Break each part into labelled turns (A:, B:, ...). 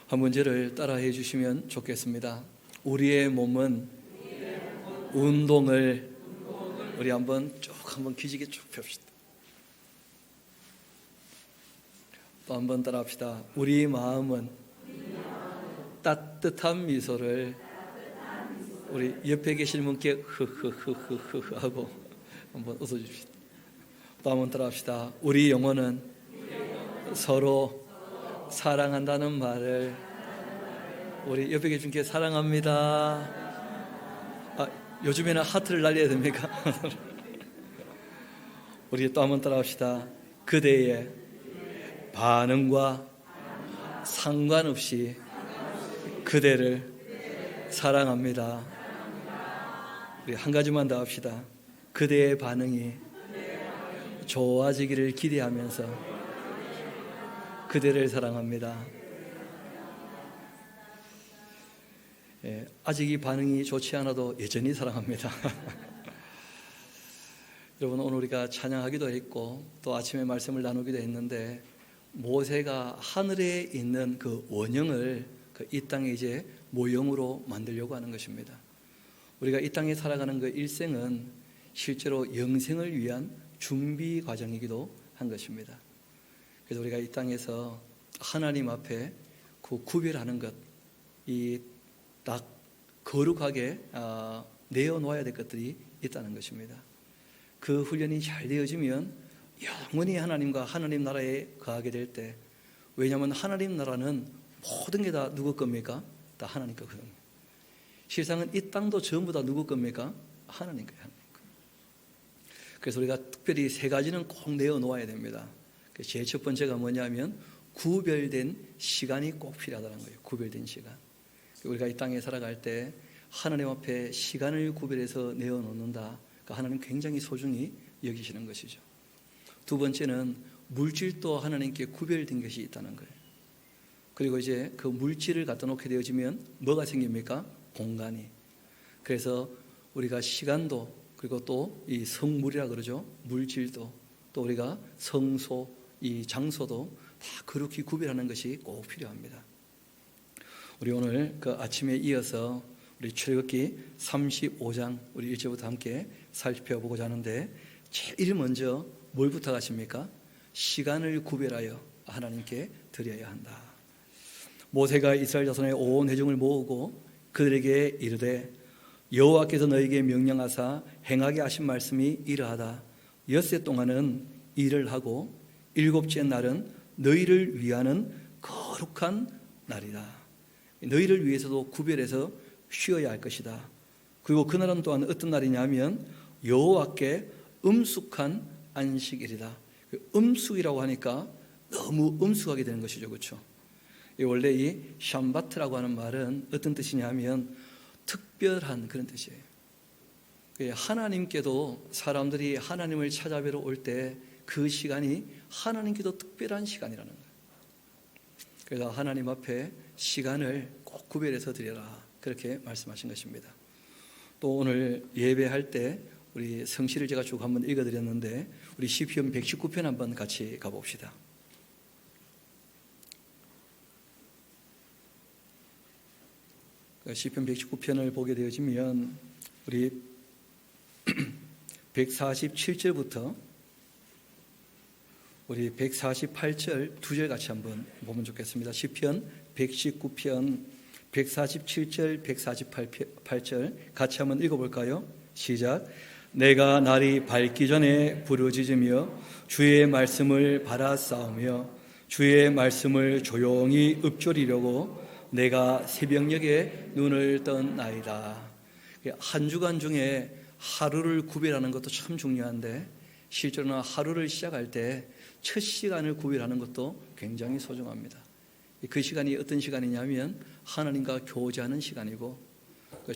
A: 한 문제를 따라해 주시면 좋겠습니다. 우리의 몸은 운동을 우리 한번 기지개 쭉 펴봅시다. 또 한번 따라합시다. 우리 마음은 따뜻한 미소를 우리 옆에 계신 분께 흐흐흐흐흐 하고 한번 웃어줍시다. 또 한번 따라합시다. 우리 영혼은 서로 사랑한다는 말을 우리 옆에 계신 분께 사랑합니다. 요즘에는 하트를 날려야 됩니까? 우리 또 한번 따라합시다. 그대의 반응과 상관없이 그대를 사랑합니다. 우리 한 가지만 더 합시다. 그대의 반응이 좋아지기를 기대하면서 그대를 사랑합니다. 아직 이 반응이 좋지 않아도 여전히 사랑합니다. 여러분, 오늘 우리가 찬양하기도 했고 또 아침에 말씀을 나누기도 했는데, 모세가 하늘에 있는 그 원형을 이 땅에 이제 모형으로 만들려고 하는 것입니다. 우리가 이 땅에 살아가는 그 일생은 실제로 영생을 위한 준비 과정이기도 한 것입니다. 그래서 우리가 이 땅에서 하나님 앞에 그 구별하는 것, 이 딱 거룩하게 내어놓아야 될 것들이 있다는 것입니다. 그 훈련이 잘 되어지면 영원히 하나님과 하나님 나라에 거하게 될 때, 왜냐하면 하나님 나라는 모든 게 다 누구 겁니까? 다 하나님 거거든요. 세상은 이 땅도 전부 다 누구 겁니까? 하나님 거예요. 그래서 우리가 특별히 세 가지는 꼭 내어놓아야 됩니다. 제일 첫 번째가 뭐냐면 구별된 시간이 꼭 필요하다는 거예요. 구별된 시간. 우리가 이 땅에 살아갈 때 하나님 앞에 시간을 구별해서 내어놓는다. 그러니까 하나님 굉장히 소중히 여기시는 것이죠. 두 번째는 물질도 하나님께 구별된 것이 있다는 거예요. 그리고 이제 그 물질을 갖다 놓게 되어지면 뭐가 생깁니까? 공간이. 그래서 우리가 시간도, 그리고 또 이 성물이라 그러죠. 물질도, 또 우리가 성소, 이 장소도 다 거룩히 구별하는 것이 꼭 필요합니다. 우리 오늘 그 아침에 이어서 우리 출애굽기 35장 우리 1절부터 함께 살펴보고자 하는데, 제일 먼저 뭘 부탁하십니까? 시간을 구별하여 하나님께 드려야 한다. 모세가 이스라엘 자손의 온 회중을 모으고 그들에게 이르되, 여호와께서 너에게 명령하사 행하게 하신 말씀이 이러하다. 엿새 동안은 일을 하고 일곱째 날은 너희를 위하는 거룩한 날이다. 너희를 위해서도 구별해서 쉬어야 할 것이다. 그리고 그날은 또한 어떤 날이냐면 여호와께 음숙한 안식일이다. 음숙이라고 하니까 너무 음숙하게 되는 것이죠, 그렇죠? 원래 이 샴바트라고 하는 말은 어떤 뜻이냐면 특별한 그런 뜻이에요. 하나님께도 사람들이 하나님을 찾아뵈러 올 때 그 시간이 하나님께도 특별한 시간이라는 거예요. 그래서 하나님 앞에 시간을 꼭 구별해서 드려라, 그렇게 말씀하신 것입니다. 또 오늘 예배할 때 우리 성시를 제가 쭉 한번 읽어드렸는데, 우리 시편 119편 한번 같이 가봅시다. 시편 119편을 보게 되어지면 우리 147절부터 우리 148절 두 절 같이 한번 보면 좋겠습니다. 시편 119편 147절 148절 같이 한번 읽어볼까요? 시작. 내가 날이 밝기 전에 부르짖으며 주의 말씀을 바라싸우며 주의 말씀을 조용히 읊조리려고 내가 새벽녘에 눈을 떴나이다. 한 주간 중에 하루를 구별하는 것도 참 중요한데, 실제로는 하루를 시작할 때 첫 시간을 구별하는 것도 굉장히 소중합니다. 그 시간이 어떤 시간이냐면 하나님과 교제하는 시간이고,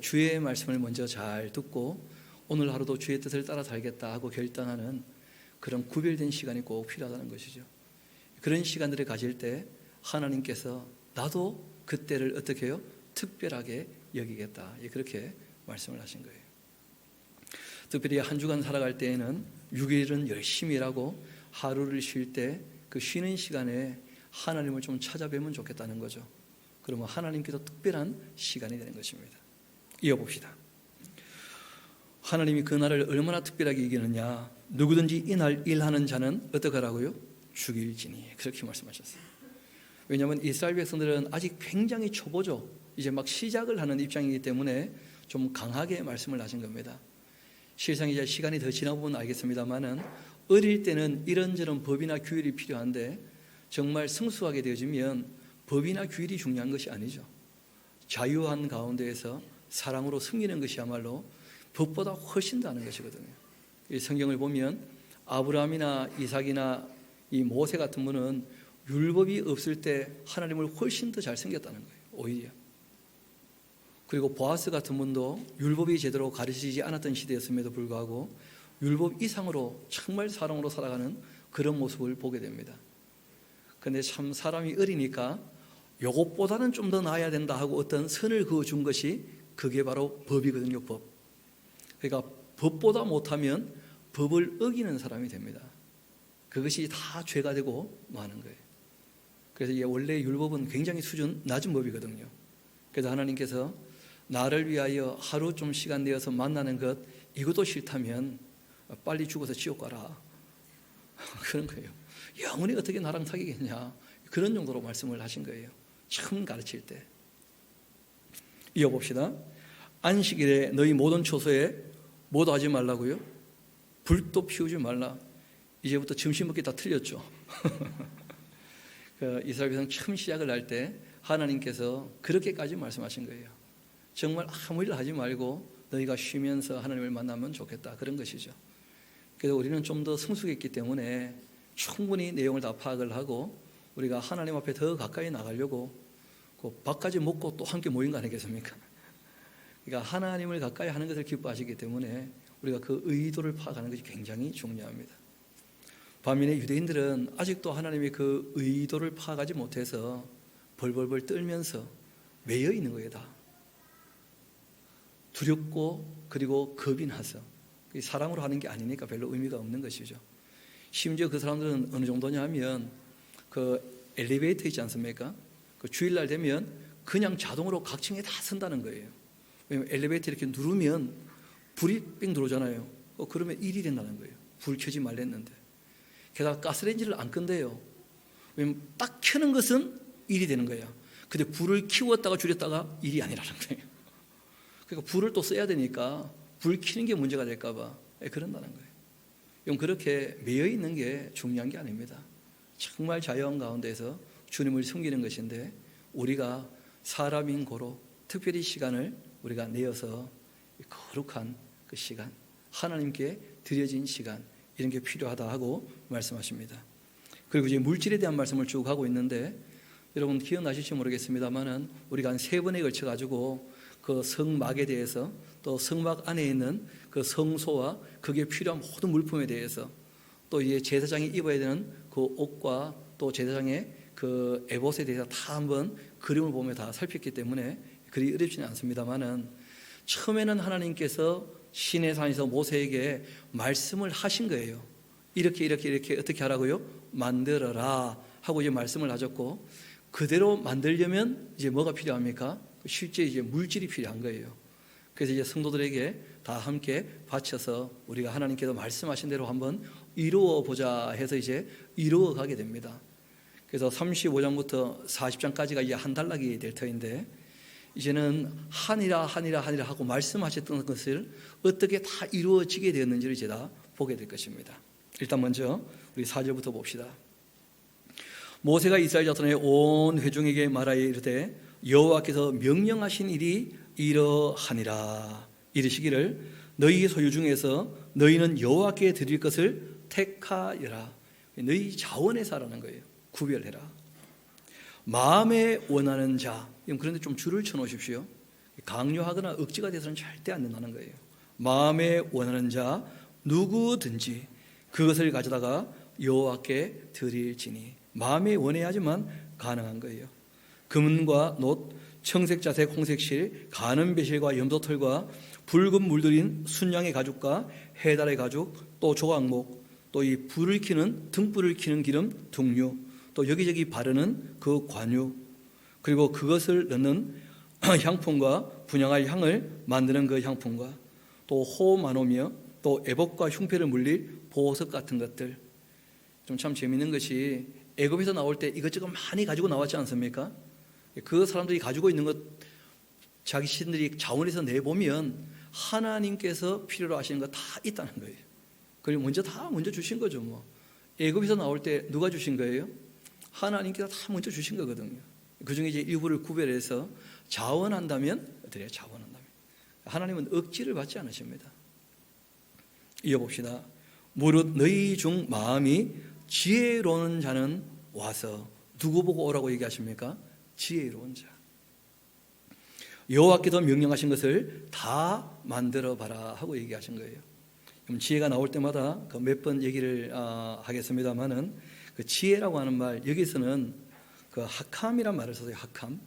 A: 주의 말씀을 먼저 잘 듣고 오늘 하루도 주의 뜻을 따라 살겠다 하고 결단하는 그런 구별된 시간이 꼭 필요하다는 것이죠. 그런 시간들을 가질 때 하나님께서 나도 그때를 어떻게 해요? 특별하게 여기겠다, 그렇게 말씀을 하신 거예요. 특별히 한 주간 살아갈 때에는 6일은 열심히 일하고 하루를 쉴 때 그 쉬는 시간에 하나님을 좀 찾아뵈면 좋겠다는 거죠. 그러면 하나님께도 특별한 시간이 되는 것입니다. 이어봅시다. 하나님이 그날을 얼마나 특별하게 이기느냐. 누구든지 이날 일하는 자는 어떻게 하라고요? 죽일지니. 그렇게 말씀하셨어요. 왜냐하면 이스라엘 백성들은 아직 굉장히 초보죠. 이제 막 시작을 하는 입장이기 때문에 좀 강하게 말씀을 하신 겁니다. 실상 이제 시간이 더 지나보면 알겠습니다만은 어릴 때는 이런저런 법이나 규율이 필요한데 정말 성숙하게 되어지면 법이나 규율이 중요한 것이 아니죠. 자유한 가운데에서 사랑으로 섬기는 것이야말로 법보다 훨씬 더 하는 것이거든요. 이 성경을 보면 아브라함이나 이삭이나 이 모세 같은 분은 율법이 없을 때 하나님을 훨씬 더 잘 섬겼다는 거예요. 오히려. 그리고 보아스 같은 분도 율법이 제대로 가르치지 않았던 시대였음에도 불구하고 율법 이상으로 정말 사랑으로 살아가는 그런 모습을 보게 됩니다. 그런데 참 사람이 어리니까 요것보다는 좀 더 나아야 된다 하고 어떤 선을 그어준 것이 그게 바로 법이거든요. 법. 그러니까 법보다 못하면 법을 어기는 사람이 됩니다. 그것이 다 죄가 되고 마는 거예요. 그래서 이게 원래 율법은 굉장히 수준 낮은 법이거든요. 그래서 하나님께서 나를 위하여 하루 좀 시간 내어서 만나는 것 이것도 싫다면 빨리 죽어서 지옥 가라. 그런 거예요. 영원히 어떻게 나랑 사귀겠냐. 그런 정도로 말씀을 하신 거예요. 처음 가르칠 때. 이어봅시다. 안식일에 너희 모든 초소에 뭐도 하지 말라고요? 불도 피우지 말라. 이제부터 점심 먹기 다 틀렸죠. 그 이스라엘 백성 처음 시작을 할 때 하나님께서 그렇게까지 말씀하신 거예요. 정말 아무 일 하지 말고 너희가 쉬면서 하나님을 만나면 좋겠다. 그런 것이죠. 그래서 우리는 좀 더 성숙했기 때문에 충분히 내용을 다 파악을 하고 우리가 하나님 앞에 더 가까이 나가려고 그 밥까지 먹고 또 함께 모인 거 아니겠습니까? 그러니까 하나님을 가까이 하는 것을 기뻐하시기 때문에 우리가 그 의도를 파악하는 것이 굉장히 중요합니다. 반면에 유대인들은 아직도 하나님의 그 의도를 파악하지 못해서 벌벌벌 떨면서 매여 있는 거예요. 다 두렵고 그리고 겁이 나서 사랑으로 하는 게 아니니까 별로 의미가 없는 것이죠. 심지어 그 사람들은 어느 정도냐 하면 그 엘리베이터 있지 않습니까? 그 주일날 되면 그냥 자동으로 각 층에 다 선다는 거예요. 왜냐하면 엘리베이터 이렇게 누르면 불이 뺑 들어오잖아요. 그러면 일이 된다는 거예요. 불 켜지 말랬는데. 게다가 가스레인지를 안 끈대요. 왜냐하면 딱 켜는 것은 일이 되는 거예요. 근데 불을 키웠다가 줄였다가 일이 아니라는 거예요. 그러니까 불을 또 써야 되니까 불 켜는 게 문제가 될까 봐 그런다는 거예요. 그렇게 매여 있는 게 중요한 게 아닙니다. 정말 자연 가운데서 주님을 섬기는 것인데 우리가 사람인 고로 특별히 시간을 우리가 내어서 거룩한 그 시간, 하나님께 드려진 시간 이런 게 필요하다 하고 말씀하십니다. 그리고 이제 물질에 대한 말씀을 쭉 하고 있는데 여러분 기억나실지 모르겠습니다만은 우리가 한 3번에 걸쳐 가지고 그 성막에 대해서 또 성막 안에 있는 그 성소와 그게 필요한 모든 물품에 대해서 또 이제 제사장이 입어야 되는 그 옷과 또 제사장의 그 에봇에 대해서 다 한번 그림을 보며 다 살폈기 때문에 그리 어렵지는 않습니다만은 처음에는 하나님께서 시내산에서 모세에게 말씀을 하신 거예요. 이렇게 어떻게 하라고요? 만들어라 하고 이제 말씀을 하셨고 그대로 만들려면 이제 뭐가 필요합니까? 실제 이제 물질이 필요한 거예요. 그래서 이제 성도들에게 다 함께 바쳐서 우리가 하나님께서 말씀하신 대로 한번 이루어 보자 해서 이제 이루어 가게 됩니다. 그래서 35장부터 40장까지가 이제 한 단락이 될 터인데 이제는 하니라 하고 말씀하셨던 것을 어떻게 다 이루어지게 되었는지를 이제 다 보게 될 것입니다. 일단 먼저 우리 4절부터 봅시다. 모세가 이스라엘 자손의 온 회중에게 말하여 이르되 여호와께서 명령하신 일이 이러하니라. 이르시기를 너희 소유 중에서 너희는 여호와께 드릴 것을 택하여라. 너희 자원에서 하라는 거예요. 구별해라. 마음에 원하는 자. 그런데 좀 줄을 쳐놓으십시오. 강요하거나 억지가 돼서는 절대 안 된다는 거예요. 마음에 원하는 자 누구든지 그것을 가져다가 여호와께 드릴지니. 마음에 원해야지만 가능한 거예요. 금은과 놋, 청색자색, 홍색실, 가는 배실과 염소털과 붉은 물들인 순양의 가죽과 해달의 가죽, 또 조각목, 또 이 불을 켜는 등불을 켜는 기름, 등류, 또 여기저기 바르는 그 관유, 그리고 그것을 넣는 향품과 분향할 향을 만드는 그 향품과 또 호마노며 또 애복과 흉패를 물릴 보석 같은 것들. 좀 참 재미있는 것이 애굽에서 나올 때 이것저것 많이 가지고 나왔지 않습니까? 그 사람들이 가지고 있는 것 자기 신들이 자원에서 내보면 하나님께서 필요로 하시는 거 다 있다는 거예요. 그리고 먼저 주신 거죠. 뭐 애굽에서 나올 때 누가 주신 거예요? 하나님께서 다 먼저 주신 거거든요. 그 중에 이제 일부를 구별해서 자원한다면 어때요? 자원한다면 하나님은 억지를 받지 않으십니다. 이어봅시다. 무릇 너희 중 마음이 지혜로운 자는 와서 누구 보고 오라고 얘기하십니까? 지혜로운 자. 여호와께서 명령하신 것을 다 만들어 봐라 하고 얘기하신 거예요. 그럼 지혜가 나올 때마다 그 몇 번 얘기를 하겠습니다만은 그 지혜라고 하는 말 여기서는 그 하캄이란 말을 써요. 하캄.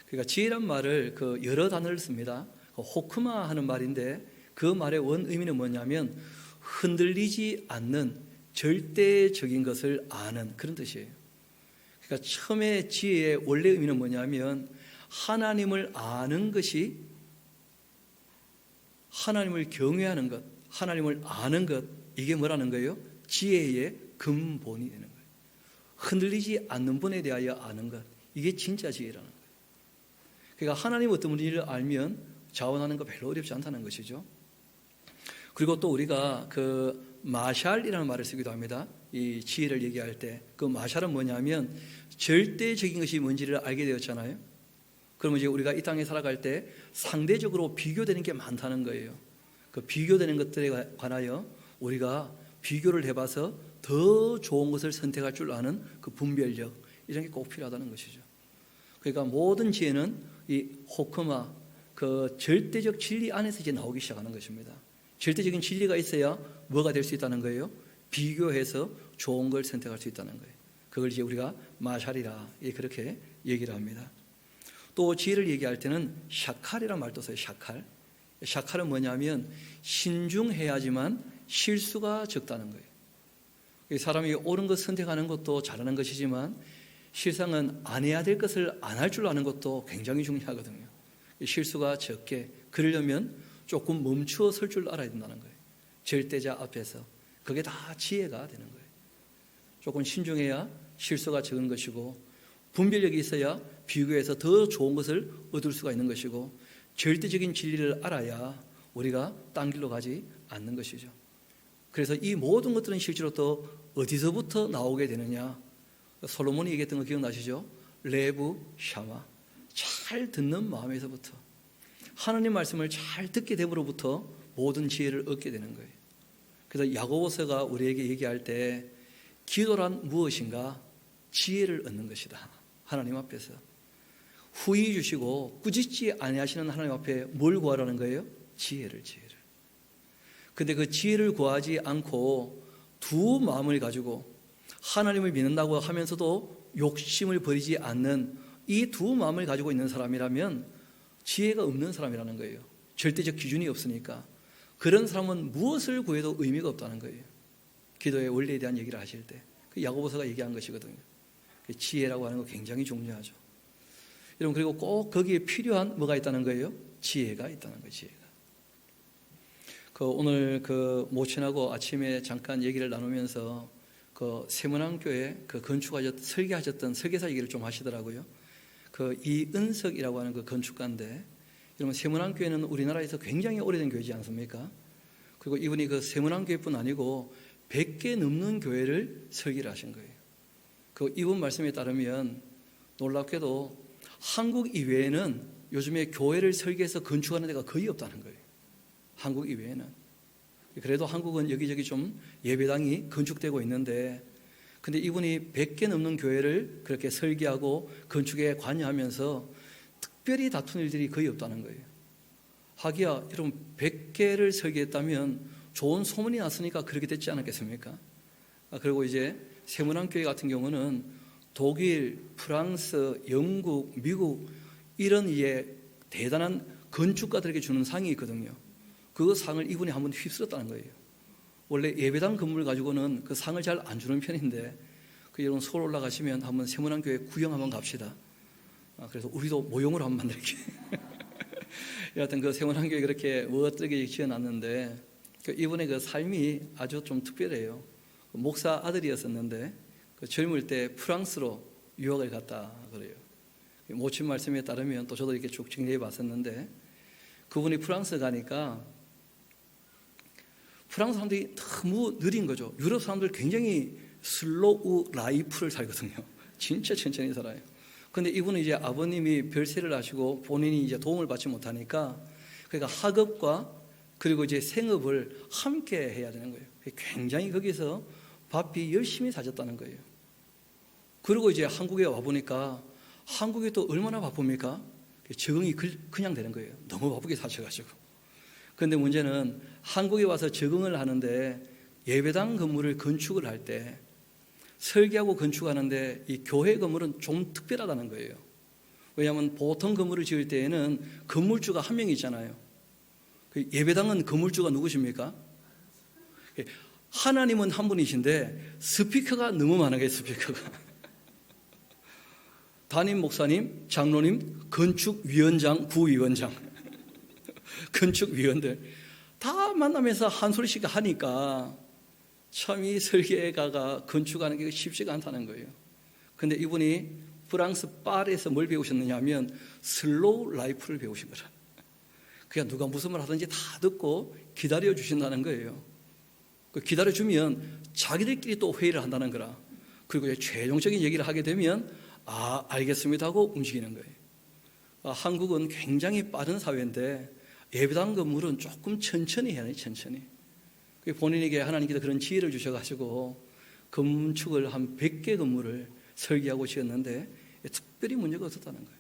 A: 그러니까 지혜란 말을 그 여러 단어를 씁니다. 호크마 하는 말인데 그 말의 원 의미는 뭐냐면 흔들리지 않는 절대적인 것을 아는 그런 뜻이에요. 그러니까 처음에 지혜의 원래 의미는 뭐냐면 하나님을 아는 것이 하나님을 경외하는 것, 하나님을 아는 것, 이게 뭐라는 거예요? 지혜의 근본이 되는 거예요. 흔들리지 않는 분에 대하여 아는 것, 이게 진짜 지혜라는 거예요. 그러니까 하나님 어떤 분인지를 알면 자원하는 거 별로 어렵지 않다는 것이죠. 그리고 또 우리가 그 마샬이라는 말을 쓰기도 합니다. 이 지혜를 얘기할 때 그 마샬은 뭐냐면 절대적인 것이 뭔지를 알게 되었잖아요. 그러면 이제 우리가 이 땅에 살아갈 때 상대적으로 비교되는 게 많다는 거예요. 그 비교되는 것들에 관하여 우리가 비교를 해봐서 더 좋은 것을 선택할 줄 아는 그 분별력, 이런 게 꼭 필요하다는 것이죠. 그러니까 모든 지혜는 이 호크마, 그 절대적 진리 안에서 이제 나오기 시작하는 것입니다. 절대적인 진리가 있어야 뭐가 될 수 있다는 거예요? 비교해서 좋은 걸 선택할 수 있다는 거예요. 그걸 이제 우리가 마샬이라 그렇게 얘기를 합니다. 또 지혜를 얘기할 때는 샤칼이라는 말도 써요. 샤칼. 샤칼은 뭐냐면 신중해야지만 실수가 적다는 거예요. 사람이 옳은 것 선택하는 것도 잘하는 것이지만 실상은 안 해야 될 것을 안 할 줄 아는 것도 굉장히 중요하거든요. 실수가 적게, 그러려면 조금 멈추어 설 줄 알아야 된다는 거예요. 절대자 앞에서. 그게 다 지혜가 되는 거예요. 조금 신중해야 실수가 적은 것이고, 분별력이 있어야 비교해서 더 좋은 것을 얻을 수가 있는 것이고, 절대적인 진리를 알아야 우리가 딴 길로 가지 않는 것이죠. 그래서 이 모든 것들은 실제로 또 어디서부터 나오게 되느냐? 솔로몬이 얘기했던 거 기억나시죠? 레브 샤마, 잘 듣는 마음에서부터, 하나님 말씀을 잘 듣게 됨으로부터 모든 지혜를 얻게 되는 거예요. 그래서 야고보서가 우리에게 얘기할 때 기도란 무엇인가? 지혜를 얻는 것이다. 하나님 앞에서 후히 주시고 꾸짖지 아니하시는 하나님 앞에 뭘 구하라는 거예요? 지혜를. 근데 그 지혜를 구하지 않고 두 마음을 가지고 하나님을 믿는다고 하면서도 욕심을 버리지 않는 이 두 마음을 가지고 있는 사람이라면 지혜가 없는 사람이라는 거예요. 절대적 기준이 없으니까. 그런 사람은 무엇을 구해도 의미가 없다는 거예요. 기도의 원리에 대한 얘기를 하실 때 그 야고보서가 얘기한 것이거든요. 지혜라고 하는 거 굉장히 중요하죠. 여러분, 그리고 꼭 거기에 필요한 뭐가 있다는 거예요? 지혜가 있다는 거예요. 지혜가. 오늘 모친하고 아침에 잠깐 얘기를 나누면서 세문안교회 설계하셨던 설계사 얘기를 좀 하시더라고요. 이은석이라고 하는 그 건축가인데, 여러분, 세문안교회는 우리나라에서 굉장히 오래된 교회지 않습니까? 그리고 이분이 세문안교회뿐 아니고 100개 넘는 교회를 설계를 하신 거예요. 이분 말씀에 따르면 놀랍게도 한국 이외에는 요즘에 교회를 설계해서 건축하는 데가 거의 없다는 거예요. 한국 이외에는. 그래도 한국은 여기저기 좀 예배당이 건축되고 있는데, 근데 이분이 100개 넘는 교회를 그렇게 설계하고 건축에 관여하면서 특별히 다툰 일들이 거의 없다는 거예요. 하기야 여러분, 100개를 설계했다면 좋은 소문이 났으니까 그렇게 됐지 않았겠습니까? 그리고 이제 세문안교회 같은 경우는 독일, 프랑스, 영국, 미국 이런 대단한 건축가들에게 주는 상이 있거든요. 그 상을 이분이 한번 휩쓸었다는 거예요. 원래 예배당 건물 가지고는 그 상을 잘 안 주는 편인데, 여러분 서울 올라가시면 한번 세문안교회 구경 한번 갑시다. 그래서 우리도 모형으로 한번 만들게. 여하튼 그 세원한교회 그렇게 멋지게 지어놨는데 이분의 그 삶이 아주 좀 특별해요. 목사 아들이었었는데 그 젊을 때 프랑스로 유학을 갔다 그래요. 모친 말씀에 따르면 또 저도 이렇게 쭉 정리해 봤었는데 그분이 프랑스 가니까 프랑스 사람들이 너무 느린 거죠. 유럽 사람들 굉장히 슬로우 라이프를 살거든요. 진짜 천천히 살아요. 근데 이분은 이제 아버님이 별세를 하시고 본인이 이제 도움을 받지 못하니까 그러니까 학업과 그리고 이제 생업을 함께 해야 되는 거예요. 굉장히 거기서 바삐 열심히 사셨다는 거예요. 그리고 이제 한국에 와 보니까 한국에 또 얼마나 바쁩니까? 적응이 그냥 되는 거예요. 너무 바쁘게 사셔가지고. 그런데 문제는 한국에 와서 적응을 하는데 예배당 건물을 건축을 할 때 설계하고 건축하는데 이 교회 건물은 좀 특별하다는 거예요. 왜냐하면 보통 건물을 지을 때에는 건물주가 한 명이 있잖아요. 예배당은 건물주가 누구십니까? 하나님은 한 분이신데 스피커가 너무 많은 거예요. 스피커가. 담임 목사님, 장로님, 건축위원장, 부위원장, 건축위원들 다 만나면서 한 소리씩 하니까 참 이 설계가가 건축하는 게 쉽지가 않다는 거예요. 그런데 이분이 프랑스 파리에서 뭘 배우셨느냐 하면 슬로우 라이프를 배우신 거라. 그냥 누가 무슨 말 하든지 다 듣고 기다려 주신다는 거예요. 기다려주면 자기들끼리 또 회의를 한다는 거라. 그리고 최종적인 얘기를 하게 되면 알겠습니다 하고 움직이는 거예요. 한국은 굉장히 빠른 사회인데 예배당 건물은 조금 천천히 해야 해요. 천천히. 본인에게 하나님께서 그런 지혜를 주셔가지고 건축을 한 100개 건물을 설계하고 지었는데 특별히 문제가 없었다는 거예요.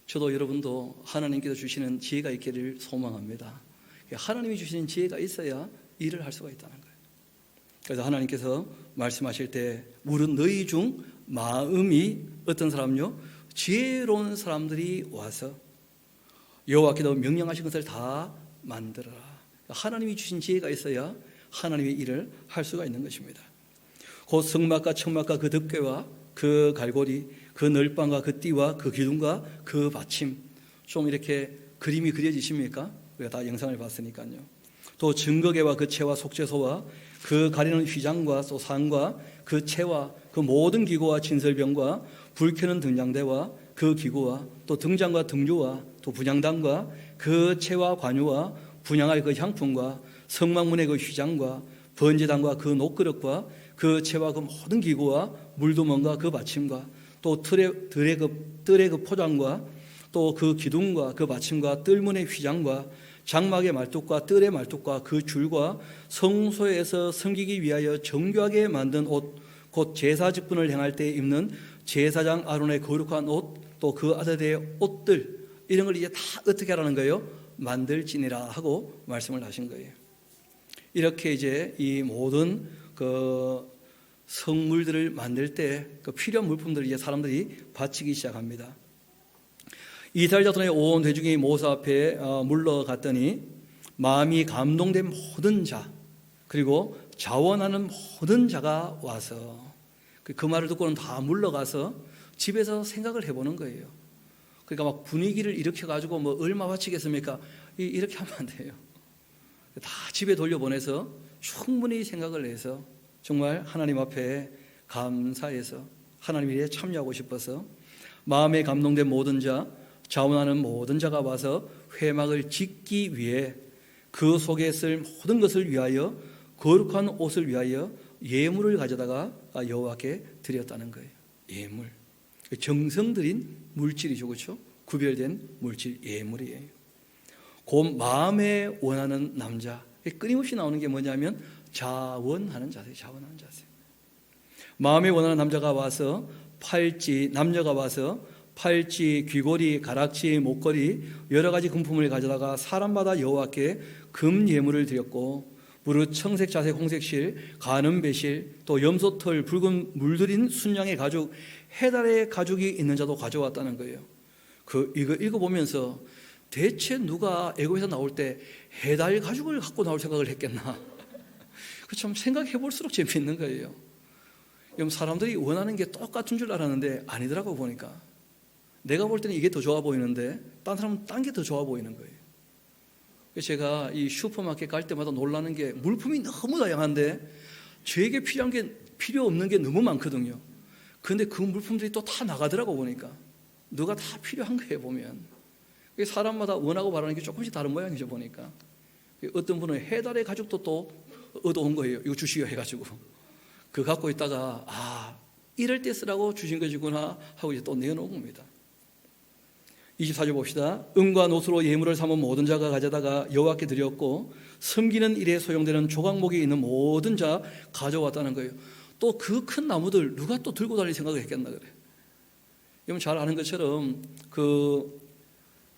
A: 저도 여러분도 하나님께서 주시는 지혜가 있기를 소망합니다. 하나님이 주시는 지혜가 있어야 일을 할 수가 있다는 거예요. 그래서 하나님께서 말씀하실 때 물은 너희 중 마음이 어떤 사람요? 지혜로운 사람들이 와서 여호와께서 명령하신 것을 다 만들어라. 하나님이 주신 지혜가 있어야 하나님의 일을 할 수가 있는 것입니다. 곧 성막과 청막과 그 덮개와 그 갈고리, 그 널방과 그 띠와 그 기둥과 그 받침, 좀 이렇게 그림이 그려지십니까? 우리가 다 영상을 봤으니까요. 또 증거계와 그 채와 속죄소와 그 가리는 휘장과 또 상과 그 채와 그 모든 기구와 진설병과 불 켜는 등장대와 그 기구와 또 등장과 등주와 또 분향단과 그 채와 관유와 분향할 그 향품과 성막문의 그 휘장과 번제단과 그 녹그릇과 그 채와 그 모든 기구와 물두멍과 그 받침과 또 뜰의 그 포장과 또 그 기둥과 그 받침과 뜰문의 휘장과 장막의 말뚝과 뜰의 말뚝과 그 줄과 성소에서 섬기기 위하여 정교하게 만든 옷, 곧 제사 직분을 행할 때 입는 제사장 아론의 거룩한 옷, 또 그 아들의 옷들, 이런 걸 이제 다 어떻게 하라는 거예요? 만들지니라 하고 말씀을 하신 거예요. 이렇게 이제 이 모든 그 성물들을 만들 때 그 필요한 물품들을 이제 사람들이 바치기 시작합니다. 이스라엘 자손의 온 대중이 모세 앞에 물러갔더니 마음이 감동된 모든 자 그리고 자원하는 모든 자가 와서 그 말을 듣고는 다 물러가서 집에서 생각을 해보는 거예요. 그러니까 막 분위기를 일으켜가지고 뭐 얼마 바치겠습니까? 이렇게 하면 안 돼요. 다 집에 돌려보내서 충분히 생각을 해서 정말 하나님 앞에 감사해서 하나님 일에 참여하고 싶어서 마음에 감동된 모든 자, 자원하는 모든 자가 와서 회막을 짓기 위해 그 속에 쓸 모든 것을 위하여 거룩한 옷을 위하여 예물을 가져다가 여호와께 드렸다는 거예요. 예물. 정성 들인 물질이죠. 그렇죠? 구별된 물질, 예물이에요. 곧 마음에 원하는 남자. 끊임없이 나오는 게 뭐냐면 자원하는 자세, 자원하는 자세. 마음에 원하는 남자가 와서 남녀가 와서 팔찌, 귀걸이, 가락지, 목걸이 여러 가지 금품을 가져다가 사람마다 여호와께 금 예물을 드렸고 무릇 청색, 자색, 홍색실, 가는 배실, 또 염소털, 붉은 물들인 순양의 가죽, 해달의 가죽이 있는 자도 가져왔다는 거예요. 이거 읽어보면서 대체 누가 애굽에서 나올 때 해달 가죽을 갖고 나올 생각을 했겠나? 참 생각해 볼수록 재미있는 거예요. 사람들이 원하는 게 똑같은 줄 알았는데 아니더라고 보니까. 내가 볼 때는 이게 더 좋아 보이는데 딴 사람은 딴 게 더 좋아 보이는 거예요. 제가 이 슈퍼마켓 갈 때마다 놀라는 게 물품이 너무 다양한데 저에게 필요한 게 필요 없는 게 너무 많거든요. 그런데 그 물품들이 또 다 나가더라고 보니까 누가 다 필요한 거예요 보면. 사람마다 원하고 바라는 게 조금씩 다른 모양이죠 보니까. 어떤 분은 해달의 가죽도 또 얻어온 거예요. 이거 주시오 해가지고 그거 갖고 있다가 이럴 때 쓰라고 주신 것이구나 하고 이제 또 내어놓은 겁니다. 24절 봅시다. 은과 노수로 예물을 삼은 모든 자가 가져다가 여호와께 드렸고 섬기는 일에 소용되는 조각목이 있는 모든 자 가져왔다는 거예요. 또 그 큰 나무들 누가 또 들고 다닐 생각을 했겠나 그래. 여러분 잘 아는 것처럼 그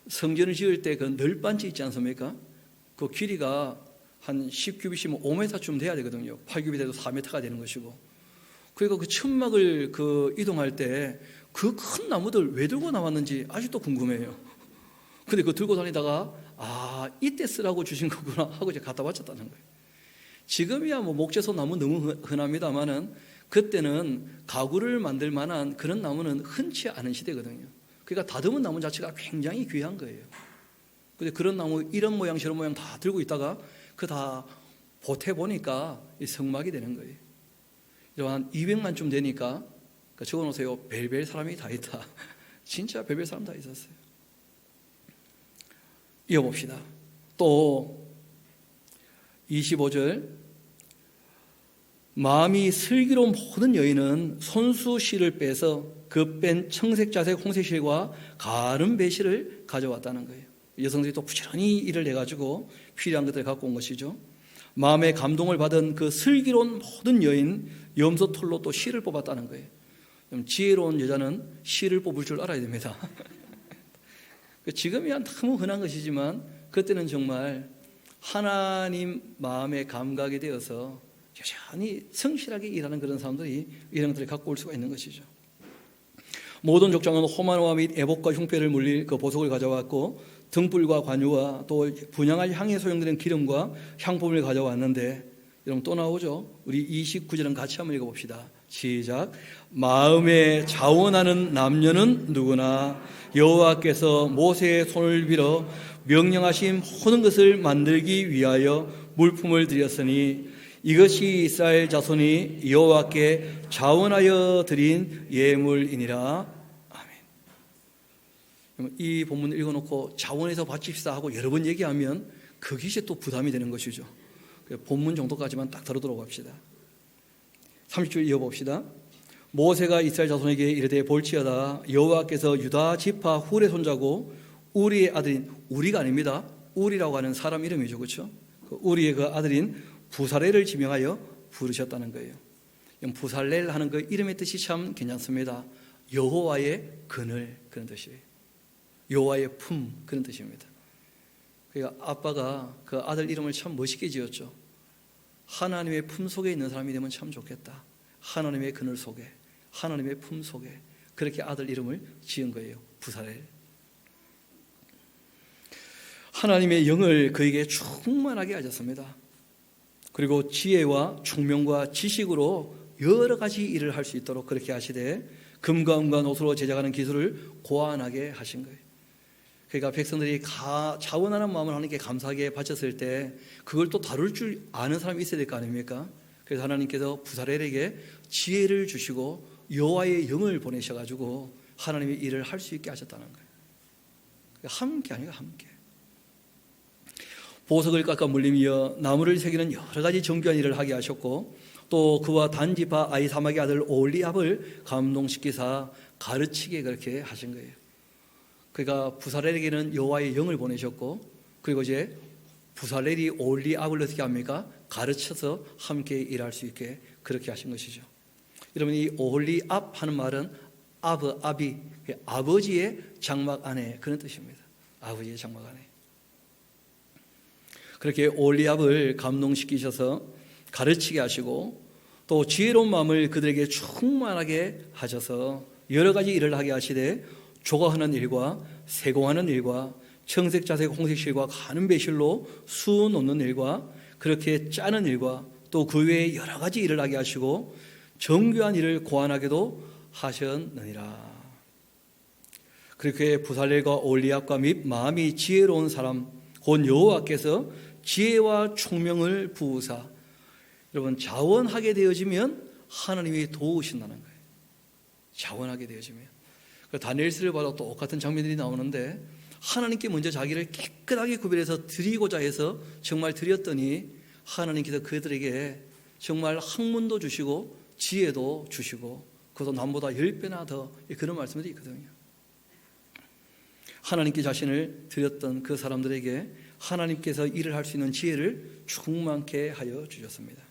A: 성전을 지을 때 그 널빤지 있지 않습니까? 그 길이가 한 10규빗이면 5m쯤 돼야 되거든요. 8규빗 돼도 4m가 되는 것이고. 그리고 그 천막을 이동할 때 그 큰 나무들 왜 들고 나왔는지 아직도 궁금해요. 근데 그거 들고 다니다가 이때 쓰라고 주신 거구나 하고 이제 갖다 바쳤다는 거예요. 지금이야 뭐 목재소 나무 너무 흔합니다만은 그때는 가구를 만들 만한 그런 나무는 흔치 않은 시대거든요. 그러니까 다듬은 나무 자체가 굉장히 귀한 거예요. 근데 그런 나무 이런 모양 저런 모양 다 들고 있다가 그 다 보태 보니까 성막이 되는 거예요. 한 200만쯤 되니까 적어놓으세요. 별별 사람이 다 있다. 진짜 별별 사람 다 있었어요. 이어봅시다. 또 25절 마음이 슬기로운 모든 여인은 손수 실을 빼서 그 뺀 청색자색 홍색실과 가른 배실을 가져왔다는 거예요. 여성들이 또 부지런히 일을 내가지고 필요한 것들을 갖고 온 것이죠. 마음의 감동을 받은 그 슬기로운 모든 여인 염소털로 또 실을 뽑았다는 거예요. 지혜로운 여자는 실을 뽑을 줄 알아야 됩니다. 지금이야 너무 흔한 것이지만 그때는 정말 하나님 마음의 감각이 되어서 여전히 성실하게 일하는 그런 사람들이 이런 것들을 갖고 올 수가 있는 것이죠. 모든 족장은 호마노와 및 애복과 흉패를 물릴 그 보석을 가져왔고 등불과 관유와 또 분향할 향에 소용되는 기름과 향품을 가져왔는데 여러분 또 나오죠. 우리 29절은 같이 한번 읽어봅시다. 시작. 마음에 자원하는 남녀는 누구나 여호와께서 모세의 손을 빌어 명령하신 모든 것을 만들기 위하여 물품을 드렸으니 이것이 이스라엘 자손이 여호와께 자원하여 드린 예물이니라. 아멘. 이 본문을 읽어놓고 자원해서 바칩시다 하고 여러 번 얘기하면 그게 이제 또 부담이 되는 것이죠. 본문 정도까지만 딱 다루도록 합시다. 30절 이어봅시다. 모세가 이스라엘 자손에게 이르되 볼지어다 여호와께서 유다 지파 훌의 손자고 우리의 아들인 우리가 아닙니다. 우리라고 하는 사람 이름이죠, 그렇죠? 우리의 그 아들인 부살렐을 지명하여 부르셨다는 거예요. 부살렐 하는 그 이름의 뜻이 참 괜찮습니다. 여호와의 그늘 그런 뜻이에요. 여호와의 품 그런 뜻입니다. 그러니까 아빠가 그 아들 이름을 참 멋있게 지었죠. 하나님의 품 속에 있는 사람이 되면 참 좋겠다. 하나님의 그늘 속에, 하나님의 품 속에 그렇게 아들 이름을 지은 거예요. 부살렐. 하나님의 영을 그에게 충만하게 하셨습니다. 그리고 지혜와 총명과 지식으로 여러 가지 일을 할 수 있도록 그렇게 하시되 금과 은과 노수로 제작하는 기술을 고안하게 하신 거예요. 그러니까 백성들이 자원하는 마음을 하나님께 감사하게 바쳤을 때 그걸 또 다룰 줄 아는 사람이 있어야 될 거 아닙니까? 그래서 하나님께서 부살렐에게 지혜를 주시고 여호와의 영을 보내셔가지고 하나님의 일을 할 수 있게 하셨다는 거예요. 함께 아니가 함께. 보석을 깎아 물리며 나무를 새기는 여러 가지 정교한 일을 하게 하셨고 또 그와 단지파 아히사막의 아들 오홀리압을 감동시키사 가르치게 그렇게 하신 거예요. 그러니까 부살렐에게는 여호와의 영을 보내셨고 그리고 이제 부살렐이 오홀리압을 어떻게 합니까? 가르쳐서 함께 일할 수 있게 그렇게 하신 것이죠. 여러분 이 오홀리압 하는 말은 아비 아버지의 장막 안에 그런 뜻입니다. 아버지의 장막 안에. 그렇게 오홀리압을 감동시키셔서 가르치게 하시고 또 지혜로운 마음을 그들에게 충만하게 하셔서 여러 가지 일을 하게 하시되 조각하는 일과 세공하는 일과 청색자색 홍색실과 가는 배실로 수 놓는 일과 그렇게 짜는 일과 또 그 외에 여러 가지 일을 하게 하시고 정교한 일을 고안하게도 하셨느니라. 그렇게 부살렐과 올리압과 및 마음이 지혜로운 사람 곧 여호와께서 지혜와 총명을 부으사, 여러분 자원하게 되어지면 하나님이 도우신다는 거예요. 자원하게 되어지면. 다니엘서를 봐도 똑같은 장면들이 나오는데 하나님께 먼저 자기를 깨끗하게 구별해서 드리고자 해서 정말 드렸더니 하나님께서 그들에게 정말 학문도 주시고 지혜도 주시고 그것도 남보다 10배나 더, 그런 말씀들이 있거든요. 하나님께 자신을 드렸던 그 사람들에게 하나님께서 일을 할 수 있는 지혜를 충만케 하여 주셨습니다.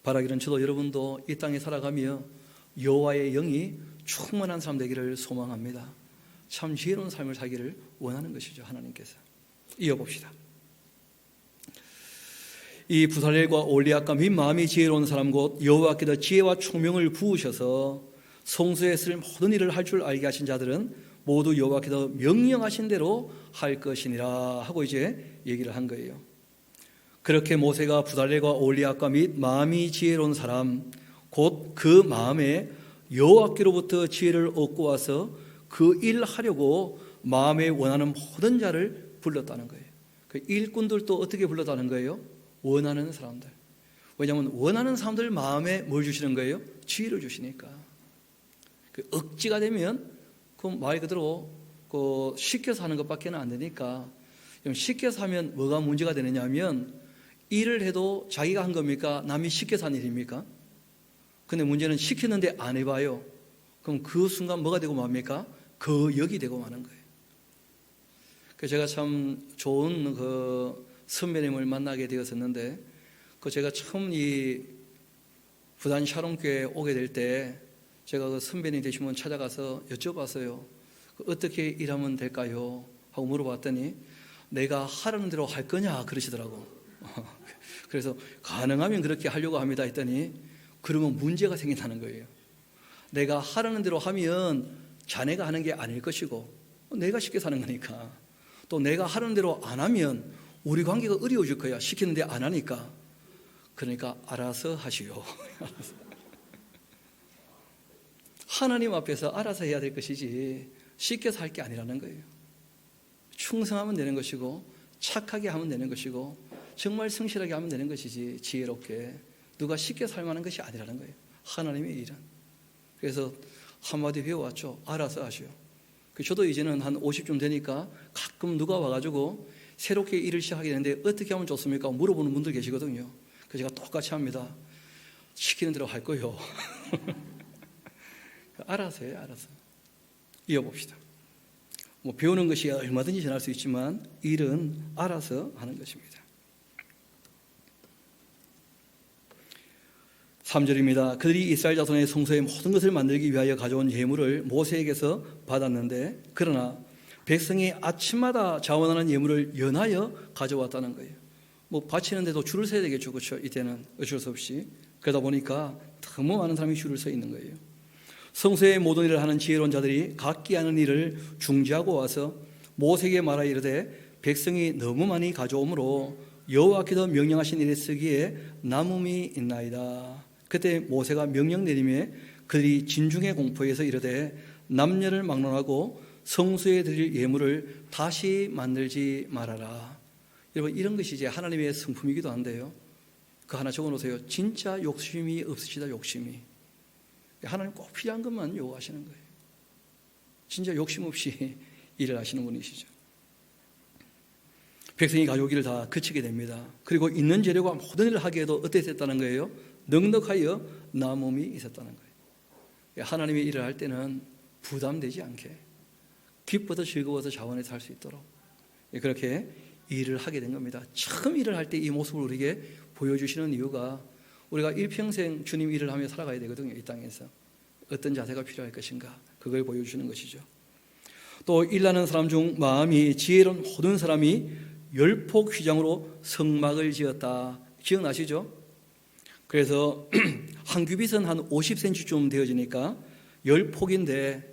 A: 바라기는 저도 여러분도 이 땅에 살아가며 여호와의 영이 충만한 사람 되기를 소망합니다. 참 지혜로운 삶을 살기를 원하는 것이죠. 하나님께서. 이어봅시다. 이 부살렐과 올리압과 및 마음이 지혜로운 사람 곧 여호와께서 지혜와 총명을 부으셔서 성소에 쓸 모든 일을 할 줄 알게 하신 자들은 모두 여호와께서 명령하신 대로 할 것이니라 하고 이제 얘기를 한 거예요. 그렇게 모세가 부살렐과 올리압과 및 마음이 지혜로운 사람 곧 그 마음에 여호와께로부터 지혜를 얻고 와서 그 일 하려고 마음에 원하는 모든 자를 불렀다는 거예요. 그 일꾼들도 어떻게 불렀다는 거예요? 원하는 사람들. 왜냐하면 원하는 사람들 마음에 뭘 주시는 거예요? 지혜를 주시니까. 그 억지가 되면 그 말 그대로 그 시켜서 하는 것밖에 안 되니까. 시켜서 하면 뭐가 문제가 되느냐 하면 일을 해도 자기가 한 겁니까? 남이 시켜서 한 일입니까? 근데 문제는 시켰는데 안 해봐요. 그럼 그 순간 뭐가 되고 맙니까? 거역이 되고 마는 거예요. 그래서 제가 참 좋은 그 선배님을 만나게 되었었는데, 그 제가 처음 이 부산 샤론교회에 오게 될 때 제가 그 선배님 되신 분 찾아가서 여쭤봤어요. 어떻게 일하면 될까요? 하고 물어봤더니 내가 하라는 대로 할 거냐 그러시더라고. 그래서 가능하면 그렇게 하려고 합니다 했더니 그러면 문제가 생긴다는 거예요. 내가 하라는 대로 하면 자네가 하는 게 아닐 것이고 내가 시켜서 하는 거니까, 또 내가 하라는 대로 안 하면 우리 관계가 어려워질 거야. 시키는데 안 하니까. 그러니까 알아서 하시오. 하나님 앞에서 알아서 해야 될 것이지 시켜서 할 게 아니라는 거예요. 충성하면 되는 것이고 착하게 하면 되는 것이고 정말 성실하게 하면 되는 것이지 지혜롭게 누가 시켜서 할 만한 것이 아니라는 거예요. 하나님의 일은. 그래서 한마디 배워왔죠. 알아서 하시오. 저도 이제는 한 50쯤 되니까 가끔 누가 와가지고 새롭게 일을 시작하게 되는데 어떻게 하면 좋습니까? 물어보는 분들 계시거든요. 그래서 제가 똑같이 합니다. 시키는 대로 할 거요. 알아서 해요. 알아서. 이어봅시다. 배우는 것이 얼마든지 전할 수 있지만 일은 알아서 하는 것입니다. 3절입니다. 그들이 이스라엘 자손의 성소의 모든 것을 만들기 위하여 가져온 예물을 모세에게서 받았는데 그러나 백성이 아침마다 자원하는 예물을 연하여 가져왔다는 거예요. 바치는데도 줄을 서야 되겠죠. 그렇죠? 이때는 어쩔 수 없이. 그러다 보니까 너무 많은 사람이 줄을 서 있는 거예요. 성소의 모든 일을 하는 지혜로운 자들이 각기 하는 일을 중지하고 와서 모세에게 말하여 이르되 백성이 너무 많이 가져오므로 여호와께서 명령하신 일에 쓰기에 남음이 있나이다. 그때 모세가 명령 내림에 그들이 진중의 공포에서 이르되 남녀를 막론하고 성소에 드릴 예물을 다시 만들지 말아라. 여러분, 이런 것이 이제 하나님의 성품이기도 한데요. 그 하나 적어놓으세요. 진짜 욕심이 없으시다. 욕심이. 하나님 꼭 필요한 것만 요구하시는 거예요. 진짜 욕심 없이 일을 하시는 분이시죠. 백성이 가져오기를 다 그치게 됩니다. 그리고 있는 재료가 모든 일을 하기에도 어땠다는 거예요? 넉넉하여 남음이 있었다는 거예요. 하나님의 일을 할 때는 부담되지 않게 기뻐서 즐거워서 자원해서 할 수 있도록 그렇게 일을 하게 된 겁니다. 처음 일을 할 때 이 모습을 우리에게 보여주시는 이유가 우리가 일평생 주님 일을 하며 살아가야 되거든요. 이 땅에서 어떤 자세가 필요할 것인가 그걸 보여주시는 것이죠. 또 일하는 사람 중 마음이 지혜로운 모든 사람이 열폭 휘장으로 성막을 지었다. 기억나시죠? 그래서 한 규빗은 한 50cm쯤 되어지니까 10폭인데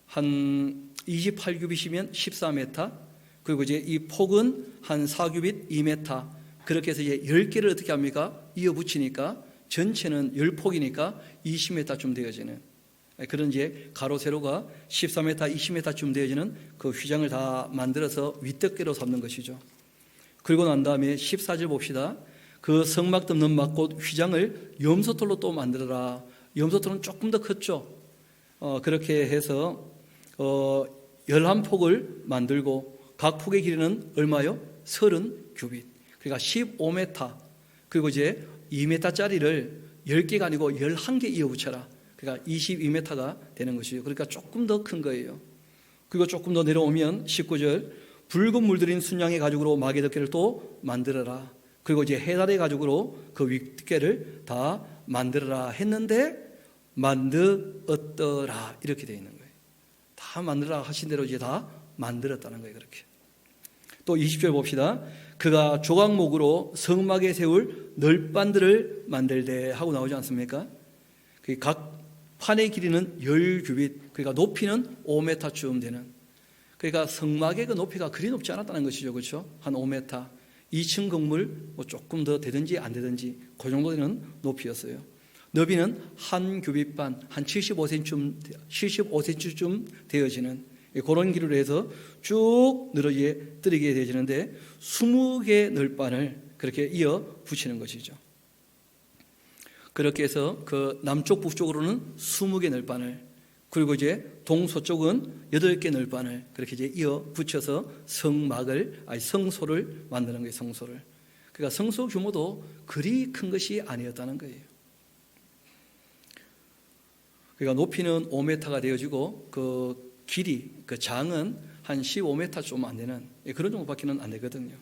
A: 한 28규빗이면 14m, 그리고 이제 이 폭은 한 4규빗 2m, 그렇게 해서 이제 10개를 어떻게 합니까? 이어 붙이니까 전체는 10폭이니까 20m쯤 되어지는, 그런 이제 가로 세로가 14m, 20m쯤 되어지는 그 휘장을 다 만들어서 윗덮개로 삼는 것이죠. 그리고 난 다음에 14절 봅시다. 그 성막 덮는 막곳 휘장을 염소털로 또 만들어라. 염소털은 조금 더 컸죠. 그렇게 해서 11폭을 만들고 각 폭의 길이는 얼마요? 30규빗. 그러니까 15m. 그리고 이제 2m짜리를 10개가 아니고 11개 이어 붙여라. 그러니까 22m가 되는 것이죠. 그러니까 조금 더 큰 거예요. 그리고 조금 더 내려오면 19절 붉은 물들인 순양의 가죽으로 마개 덮개를 또 만들어라. 그리고 이제 해달의 가죽으로 그 윗덮개를 다 만들어라 했는데 만들었더라 이렇게 되어 있는 거예요. 다 만들어라 하신 대로 이제 다 만들었다는 거예요. 그렇게. 또 20절 봅시다. 그가 조각목으로 성막에 세울 널판들을 만들되 하고 나오지 않습니까? 각 판의 길이는 10규빗, 그러니까 높이는 5m쯤 되는. 그러니까 성막의 그 높이가 그리 높지 않았다는 것이죠. 그렇죠? 한 5m. 2층 건물 뭐 조금 더 되든지 안 되든지 그 정도 되는 높이였어요. 너비는 한 규빗 반, 한 75cm쯤 되어지는 그런 길로 해서 쭉 늘어지게 뜨리게 되어지는데 20개 널판을 그렇게 이어 붙이는 것이죠. 그렇게 해서 그 남쪽 북쪽으로는 20개 널판을 그리고 이제 동서쪽은 8개 널판을 그렇게 이제 이어 붙여서 성소를 만드는 거예요. 성소를. 그러니까 성소 규모도 그리 큰 것이 아니었다는 거예요. 그러니까 높이는 5m가 되어지고 그 길이, 그 장은 한 15m 좀 안 되는 그런 정도밖에는 안 되거든요.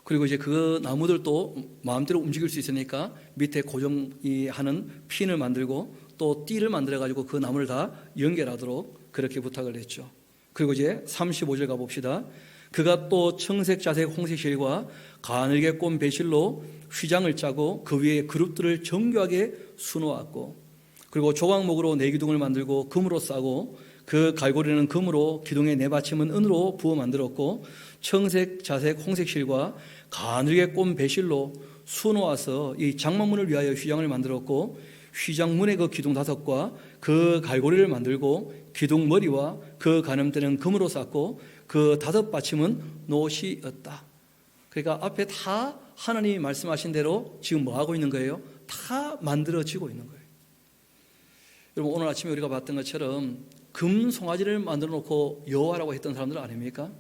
A: 그리고 이제 그 나무들도 마음대로 움직일 수 있으니까 밑에 고정이 하는 핀을 만들고 또 띠를 만들어 가지고 그 나무를 다 연결하도록 그렇게 부탁을 했죠. 그리고 이제 35절 가봅시다. 그가 또 청색, 자색, 홍색 실과 가늘게 꼰 배실로 휘장을 짜고 그 위에 그룹들을 정교하게 수놓았고 그리고 조각목으로 네 기둥을 만들고 금으로 싸고 그 갈고리는 금으로 기둥의 네 받침은 은으로 부어 만들었고 청색, 자색, 홍색 실과 가늘게 꼰 배실로 수놓아서 이 장막문을 위하여 휘장을 만들었고 휘장문의 그 기둥 5과 그 갈고리를 만들고 기둥 머리와 그 가늠대는 금으로 쌌고 그 5 받침은 노시였다. 그러니까 앞에 다 하나님이 말씀하신 대로 지금 뭐 하고 있는 거예요? 다 만들어지고 있는 거예요. 여러분 오늘 아침에 우리가 봤던 것처럼 금 송아지를 만들어 놓고 여호와라고 했던 사람들 아닙니까?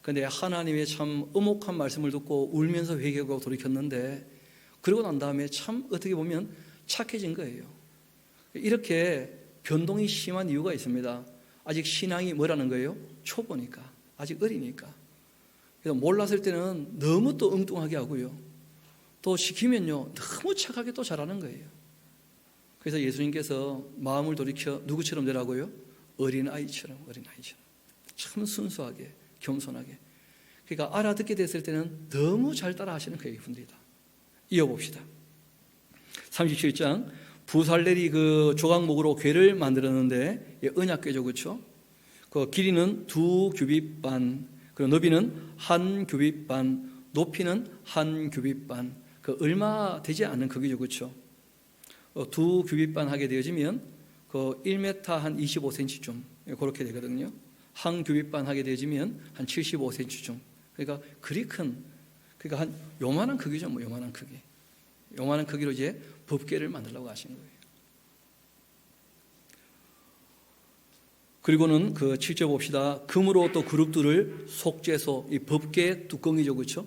A: 그런데 하나님의 참 엄혹한 말씀을 듣고 울면서 회개하고 돌이켰는데 그러고 난 다음에 참 어떻게 보면 착해진 거예요. 이렇게 변동이 심한 이유가 있습니다. 아직 신앙이 뭐라는 거예요? 초보니까, 아직 어리니까. 그래서 몰랐을 때는 너무 또 엉뚱하게 하고요. 또 시키면요 너무 착하게 또 잘하는 거예요. 그래서 예수님께서 마음을 돌이켜 누구처럼 되라고요? 어린아이처럼 참 순수하게 겸손하게. 그러니까 알아듣게 됐을 때는 너무 잘 따라 하시는 그 분들이다. 이어봅시다. 37장 부살렐이 그 조각목으로 궤를 만들었는데 언약궤죠, 그렇죠? 그 길이는 2규빗 반, 그리고 너비는 1규빗 반, 높이는 1규빗 반. 그 얼마 되지 않는 크기죠, 그렇죠? 2규빗 반 하게 되어지면 그 1m 한 25cm쯤 그렇게 되거든요. 1규빗 반 하게 되어지면 한 75cm쯤. 그러니까 그리 큰, 그러니까 한 요만한 크기죠, 뭐 요만한 크기. 요만한 크기로 이제 법궤를 만들려고 하신 거예요. 그리고는 그 7절 봅시다. 금으로 또 그룹들을 속죄소, 이 법궤 뚜껑이죠, 그렇죠?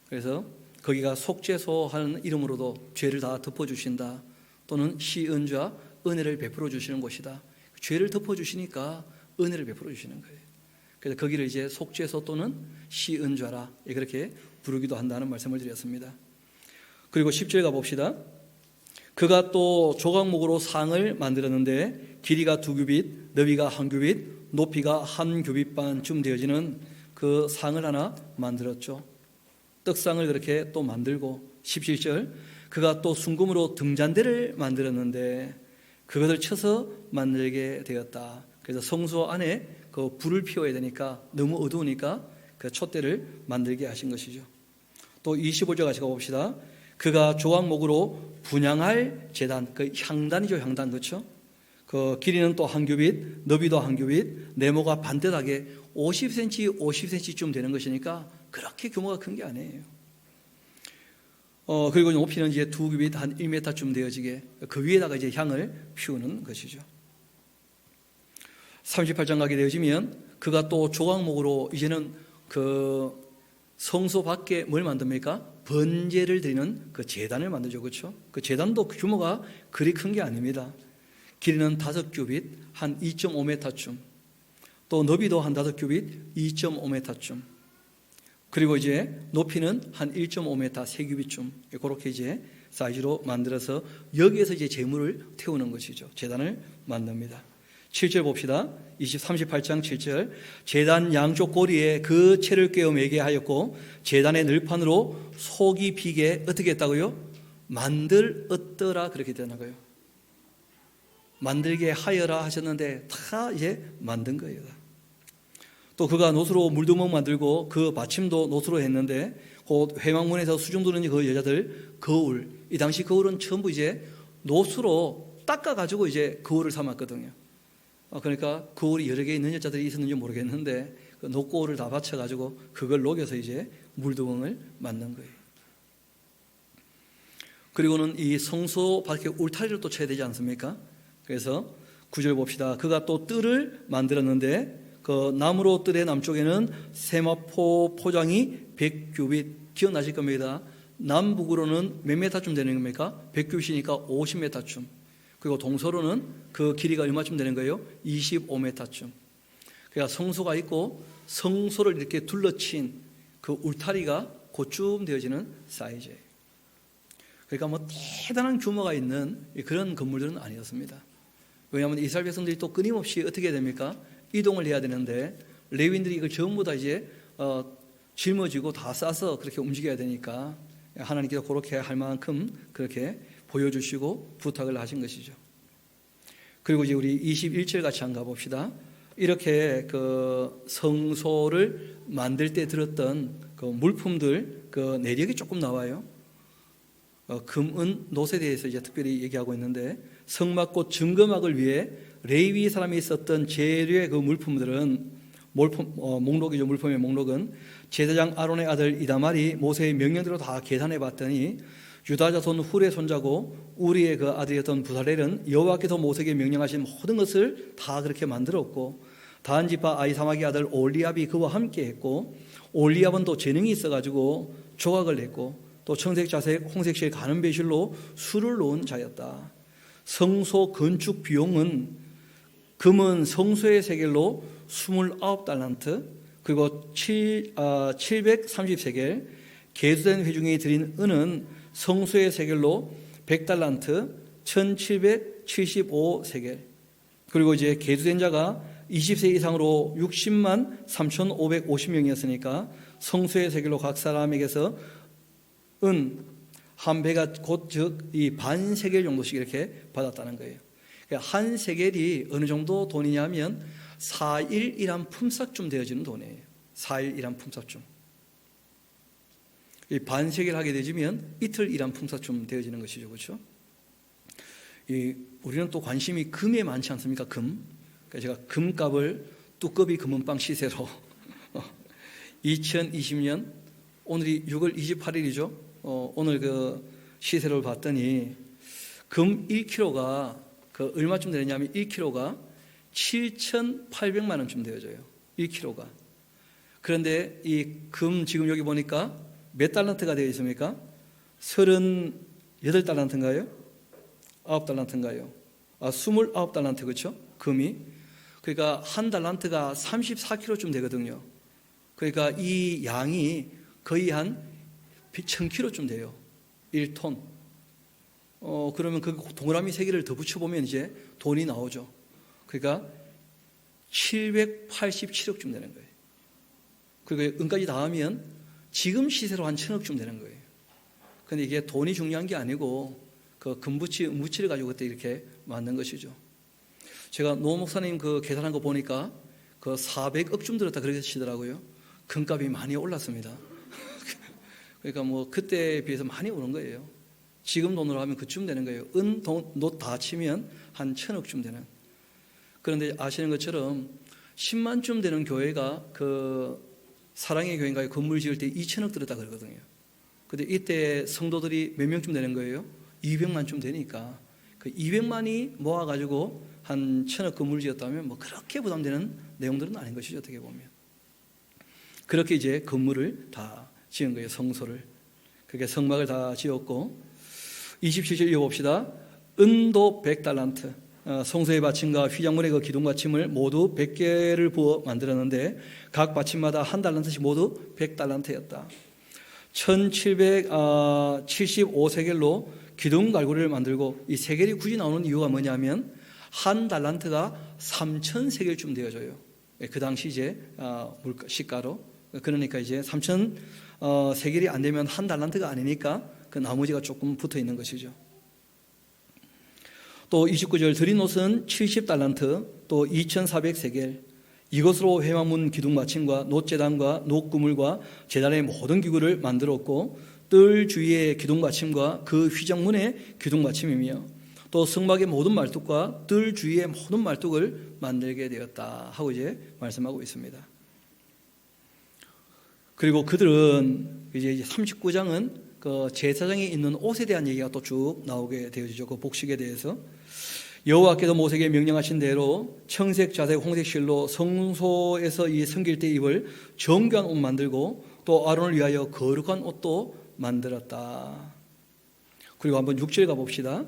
A: 그래서 거기가 속죄소 하는 이름으로도 죄를 다 덮어주신다. 또는 시은좌, 은혜를 베풀어 주시는 곳이다. 죄를 덮어주시니까 은혜를 베풀어 주시는 거예요. 그래서 거기를 이제 속죄소 또는 시은좌라 그렇게 부르기도 한다는 말씀을 드렸습니다. 그리고 10절 가봅시다. 그가 또 조각목으로 상을 만들었는데 길이가 2규빗, 너비가 1규빗, 높이가 1규빗 반쯤 되어지는 그 상을 하나 만들었죠. 떡상을 그렇게 또 만들고 17절 그가 또 순금으로 등잔대를 만들었는데 그것을 쳐서 만들게 되었다. 그래서 성소 안에 그 불을 피워야 되니까 너무 어두우니까 그 촛대를 만들게 하신 것이죠. 또 25절 같이 가봅시다. 그가 조각목으로 분향할 제단, 그 향단이죠, 향단, 그렇죠? 그 길이는 또 한 규빗, 너비도 한 규빗, 네모가 반듯하게 50cm, 50cm쯤 되는 것이니까 그렇게 규모가 큰 게 아니에요. 그리고 높이는 이제 두 규빗 한 1m쯤 되어지게 그 위에다가 이제 향을 피우는 것이죠. 38장 가게 되어지면 그가 또 조각목으로 이제는 그 성소 밖에 뭘 만듭니까? 번제를 드리는 그 제단을 만들죠. 그렇죠? 그 제단도 규모가 그리 큰 게 아닙니다. 길이는 5규빗 한 2.5m쯤, 또 너비도 한 5규빗 2.5m쯤, 그리고 이제 높이는 한 1.5m 3규빗쯤, 그렇게 이제 사이즈로 만들어서 여기에서 이제 제물을 태우는 것이죠. 제단을 만듭니다. 7절 봅시다. 38장 7절. 제단 양쪽 고리에 그 채를 꿰어 매게 하였고 제단의 늘판으로 속이 비게 어떻게 했다고요? 만들었더라, 그렇게 되나요? 만들게 하여라 하셨는데 다 이제 만든 거예요. 또 그가 노수로 물두멍 만들고 그 받침도 노수로 했는데 곧 회막문에서 수중 두는 그 여자들 거울, 이 당시 거울은 전부 이제 노수로 닦아가지고 이제 거울을 삼았거든요. 그러니까 거울이 여러 개 있는 여자들이 있었는지 모르겠는데 그 녹거울을 다 받쳐가지고 그걸 녹여서 이제 물두멍을 만든 거예요. 그리고는 이 성소 밖에 울타리를 또 쳐야 되지 않습니까? 그래서 9절 봅시다. 그가 또 뜰을 만들었는데 그 나무로 뜰의 남쪽에는 세마포 포장이 100규빗, 기억나실 겁니다. 남북으로는 몇 메타쯤 되는 겁니까? 100규빗이니까 50m쯤. 그리고 동서로는 그 길이가 얼마쯤 되는 거예요? 25m쯤. 그러니까 성소가 있고 성소를 이렇게 둘러친 그 울타리가 고쯤 되어지는 사이즈예요. 그러니까 뭐 대단한 규모가 있는 그런 건물들은 아니었습니다. 왜냐하면 이스라엘 백성들이 또 끊임없이 어떻게 됩니까? 이동을 해야 되는데 레위인들이 이걸 전부 다 이제 짊어지고 다 싸서 그렇게 움직여야 되니까 하나님께서 그렇게 할 만큼 그렇게 보여주시고 부탁을 하신 것이죠. 그리고 이제 우리 21절 같이 한번 가봅시다. 이렇게 그 성소를 만들 때 들었던 그 물품들 그 내력이 조금 나와요. 금, 은, 놋에 대해서 이제 특별히 얘기하고 있는데 성막꽃 증거막을 위해 레위 사람이 썼던 재료의 그 물품들은 목록이죠. 물품의 목록은 제사장 아론의 아들 이다말이 모세의 명령대로 다 계산해 봤더니 유다 자손 훌의 손자고 우리의 그 아들이었던 부살렐은 여호와께서 모세에게 명령하신 모든 것을 다 그렇게 만들었고 다한 지파 아히사막의 아들 올리압이 그와 함께 했고 올리압은 또 재능이 있어가지고 조각을 냈고 또 청색, 자색, 홍색 실 가는 배실로 술을 놓은 자였다. 성소 건축 비용은 금은 성소의 세겔로 29달란트, 그리고 730세겔, 계수된 회중이 드린 은은 성소의 세겔로 100달란트, 1775세겔, 그리고 이제 계수된 자가 20세 이상으로 60만 3,550명이었으니까 성소의 세겔로 각 사람에게서 은 한 배가 곧 즉 이 반 세겔 정도씩 이렇게 받았다는 거예요. 한 세겔이 어느 정도 돈이냐면 4일 일한 품삯쯤 되어지는 돈이에요. 4일 일한 품삯쯤. 이 반 세겔 하게 되면 이틀 일한 품삯쯤 되어지는 것이죠, 그렇죠? 우리는 또 관심이 금에 많지 않습니까? 금. 그래서 제가 금값을 뚜껑이 금은빵 시세로 2020년 오늘이 6월 28일이죠. 오늘 그 시세를 봤더니 금 1kg가 그 얼마쯤 되느냐면 1kg가 7,800만 원쯤 되어져요. 1kg가. 그런데 이 금 지금 여기 보니까 몇 달란트가 되어 있습니까? 38달란트인가요? 9달란트인가요? 29달란트, 그렇죠? 금이. 그러니까 한 달란트가 34kg쯤 되거든요. 그러니까 이 양이 거의 한 1000kg쯤 돼요. 1톤. 그러면 그 동그라미 3개를 더 붙여보면 이제 돈이 나오죠. 그러니까 787억쯤 되는 거예요. 그리고 은까지 다 하면 지금 시세로 한 1000억쯤 되는 거예요. 그런데 이게 돈이 중요한 게 아니고 그 무치를 가지고 그때 이렇게 만든 것이죠. 제가 노 목사님 그 계산한 거 보니까 그 400억쯤 들었다 그렇게 치더라고요. 금값이 많이 올랐습니다. 그러니까 뭐 그때에 비해서 많이 오른 거예요. 지금 돈으로 하면 그쯤 되는 거예요. 은, 돈, 놋 다 치면 한 1000억쯤 되는 그런데 아시는 것처럼 10만쯤 되는 교회가 그 사랑의 교회인가요? 건물 지을 때 2천억 들었다 그러거든요. 근데 이때 성도들이 몇 명쯤 되는 거예요? 200만쯤 되니까 그 200만이 모아가지고 한 1,000억 건물 지었다면 뭐 그렇게 부담되는 내용들은 아닌 것이죠. 어떻게 보면 그렇게 이제 건물을 다 지은 거예요. 성소를. 그렇게 성막을 다 지었고 27절 읽어봅시다. 은도 100달란트, 성소의 받침과 휘장문의 그 기둥 받침을 모두 100개를 부어 만들었는데 각 받침마다 한 달란트씩 모두 100달란트였다. 1775세겔로 기둥 갈고리를 만들고 이 세겔이 굳이 나오는 이유가 뭐냐면 한 달란트가 3,000세겔쯤 되어져요. 그 당시 이제 물가 시가로. 그러니까 이제 3,000세겔이 안 되면 한 달란트가 아니니까 그 나머지가 조금 붙어 있는 것이죠. 또 29절 드린 옷은 70달란트, 또 2,400세겔. 이것으로 회막문 기둥 받침과 놋제단과 놋그물과 제단의 모든 기구를 만들었고 뜰 주위의 기둥 받침과 그 휘장문의 기둥 받침이며 또 성막의 모든 말뚝과 뜰 주위의 모든 말뚝을 만들게 되었다 하고 이제 말씀하고 있습니다. 그리고 그들은 이제 39장은 그 제사장이 입는 옷에 대한 얘기가 또 쭉 나오게 되어지죠. 그 복식에 대해서. 여호와께서 모세에게 명령하신 대로 청색, 자색, 홍색 실로 성소에서 이 섬길 때 입을 정교한 옷 만들고 또 아론을 위하여 거룩한 옷도 만들었다. 그리고 한번 6절 가봅시다.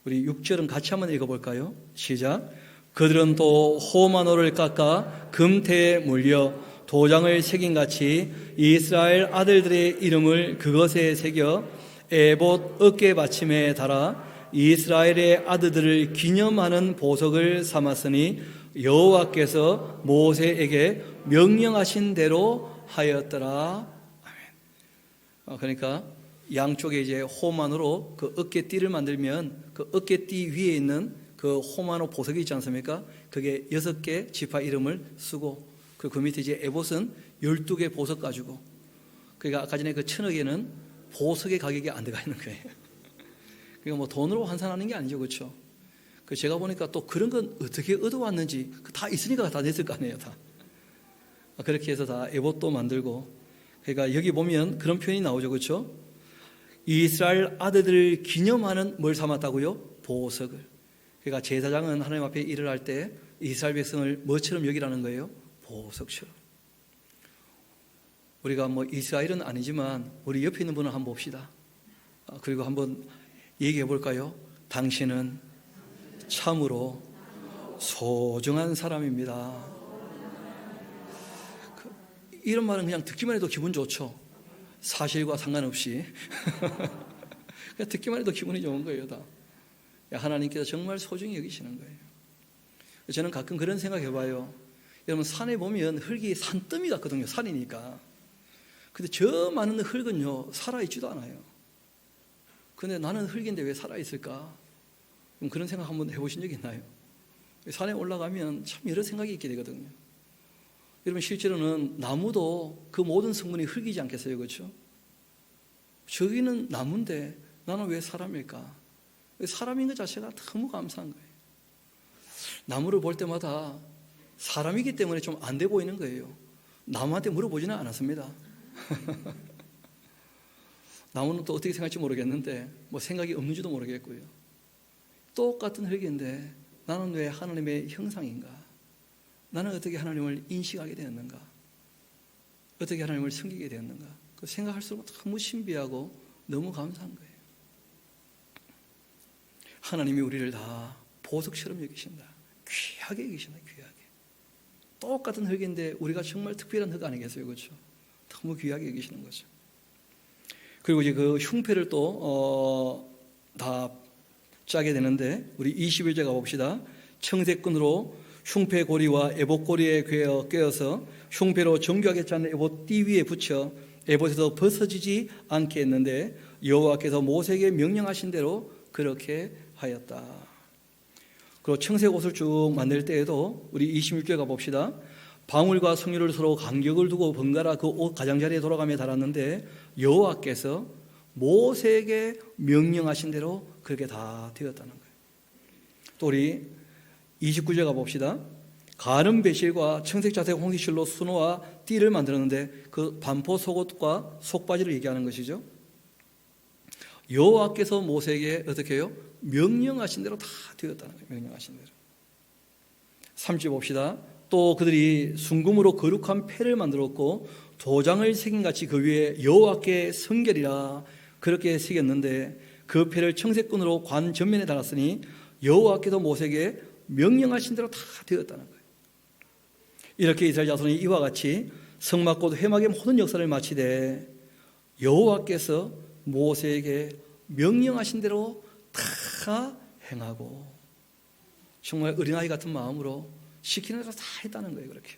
A: 우리 6절은 같이 한번 읽어볼까요? 시작. 그들은 또 호마노를 깎아 금태에 물려 도장을 새긴같이 이스라엘 아들들의 이름을 그것에 새겨 에봇 어깨 받침에 달아 이스라엘의 아들들을 기념하는 보석을 삼았으니 여호와께서 모세에게 명령하신 대로 하였더라. 아멘. 그러니까 양쪽에 이제 호만으로 그 어깨띠를 만들면 그 어깨띠 위에 있는 그 호만호 보석이 있지 않습니까? 그게 6개 지파 이름을 쓰고 그 밑에 이제 에봇은 12개 보석 가지고, 그러니까 아까 전에 그 1,000억에는 보석의 가격이 안 들어가 있는 거예요. 그러니까 뭐 돈으로 환산하는 게 아니죠, 그렇죠? 그 제가 보니까 또 그런 건 어떻게 얻어왔는지 다 있으니까 다 냈을 거 아니에요, 다. 그렇게 해서 다 에봇도 만들고, 그러니까 여기 보면 그런 표현이 나오죠, 그렇죠? 이스라엘 아들들을 기념하는 뭘 삼았다고요? 보석을. 그러니까 제사장은 하나님 앞에 일을 할 때 이스라엘 백성을 뭐처럼 여기라는 거예요? 보석처럼. 우리가 뭐 이스라엘은 아니지만 우리 옆에 있는 분을 한번 봅시다. 그리고 한번 얘기해 볼까요? 당신은 참으로 소중한 사람입니다. 이런 말은 그냥 듣기만 해도 기분 좋죠. 사실과 상관없이 그냥 듣기만 해도 기분이 좋은 거예요, 다. 하나님께서 정말 소중히 여기시는 거예요. 저는 가끔 그런 생각해 봐요. 여러분, 산에 보면 흙이 산더미 같거든요. 산이니까. 근데 저 많은 흙은요, 살아있지도 않아요. 근데 나는 흙인데 왜 살아있을까? 그런 생각 한번 해보신 적 있나요? 산에 올라가면 참 여러 생각이 있게 되거든요. 여러분, 실제로는 나무도 그 모든 성분이 흙이지 않겠어요? 그렇죠? 저기는 나무인데 나는 왜 사람일까? 사람인 것 자체가 너무 감사한 거예요. 나무를 볼 때마다 사람이기 때문에 좀 안 돼 보이는 거예요. 나무한테 물어보지는 않았습니다. 나무는 또 어떻게 생각할지 모르겠는데 뭐 생각이 없는지도 모르겠고요. 똑같은 흙인데 나는 왜 하나님의 형상인가? 나는 어떻게 하나님을 인식하게 되었는가? 어떻게 하나님을 섬기게 되었는가? 그 생각할수록 너무 신비하고 너무 감사한 거예요. 하나님이 우리를 다 보석처럼 여기신다. 귀하게 여기신다. 귀하게. 똑같은 흙인데 우리가 정말 특별한 흙 아니겠어요? 그렇죠? 너무 귀하게 여기시는 거죠. 그리고 이제 그 흉패를 또 다 짜게 되는데 우리 21절 가봅시다. 청색끈으로 흉패 고리와 에봇 고리에 꿰어서 흉패로 정교하게 짠 에봇 띠 위에 붙여 에봇에서 벗어지지 않게 했는데 여호와께서 모세에게 명령하신 대로 그렇게 하였다. 그리고 청색 옷을 쭉 만들 때에도 우리 26절 가봅시다. 방울과 석류를 서로 간격을 두고 번갈아 그 옷 가장자리에 돌아가며 달았는데 여호와께서 모세에게 명령하신 대로 그렇게 다 되었다는 거예요. 또 우리 29절 가봅시다. 가는 배실과 청색자색 홍시실로 순호와 띠를 만들었는데 그 반포 속옷과 속바지를 얘기하는 것이죠. 여호와께서 모세에게 어떻게 해요? 명령하신 대로 다 되었다는 거예요. 명령하신 대로. 30 봅시다. 또 그들이 순금으로 거룩한 패를 만들었고 도장을 새긴같이 그 위에 여호와께 성결이라 그렇게 새겼는데 그 패를 청색끈으로 관 전면에 달았으니 여호와께서 모세에게 명령하신 대로 다 되었다는 거예요. 이렇게 이스라엘 자손이 이와 같이 성막 곧 회막의 모든 역사를 마치되 여호와께서 모세에게 명령하신 대로 다 행하고 정말 어린아이 같은 마음으로 시키는 대로 다 했다는 거예요. 그렇게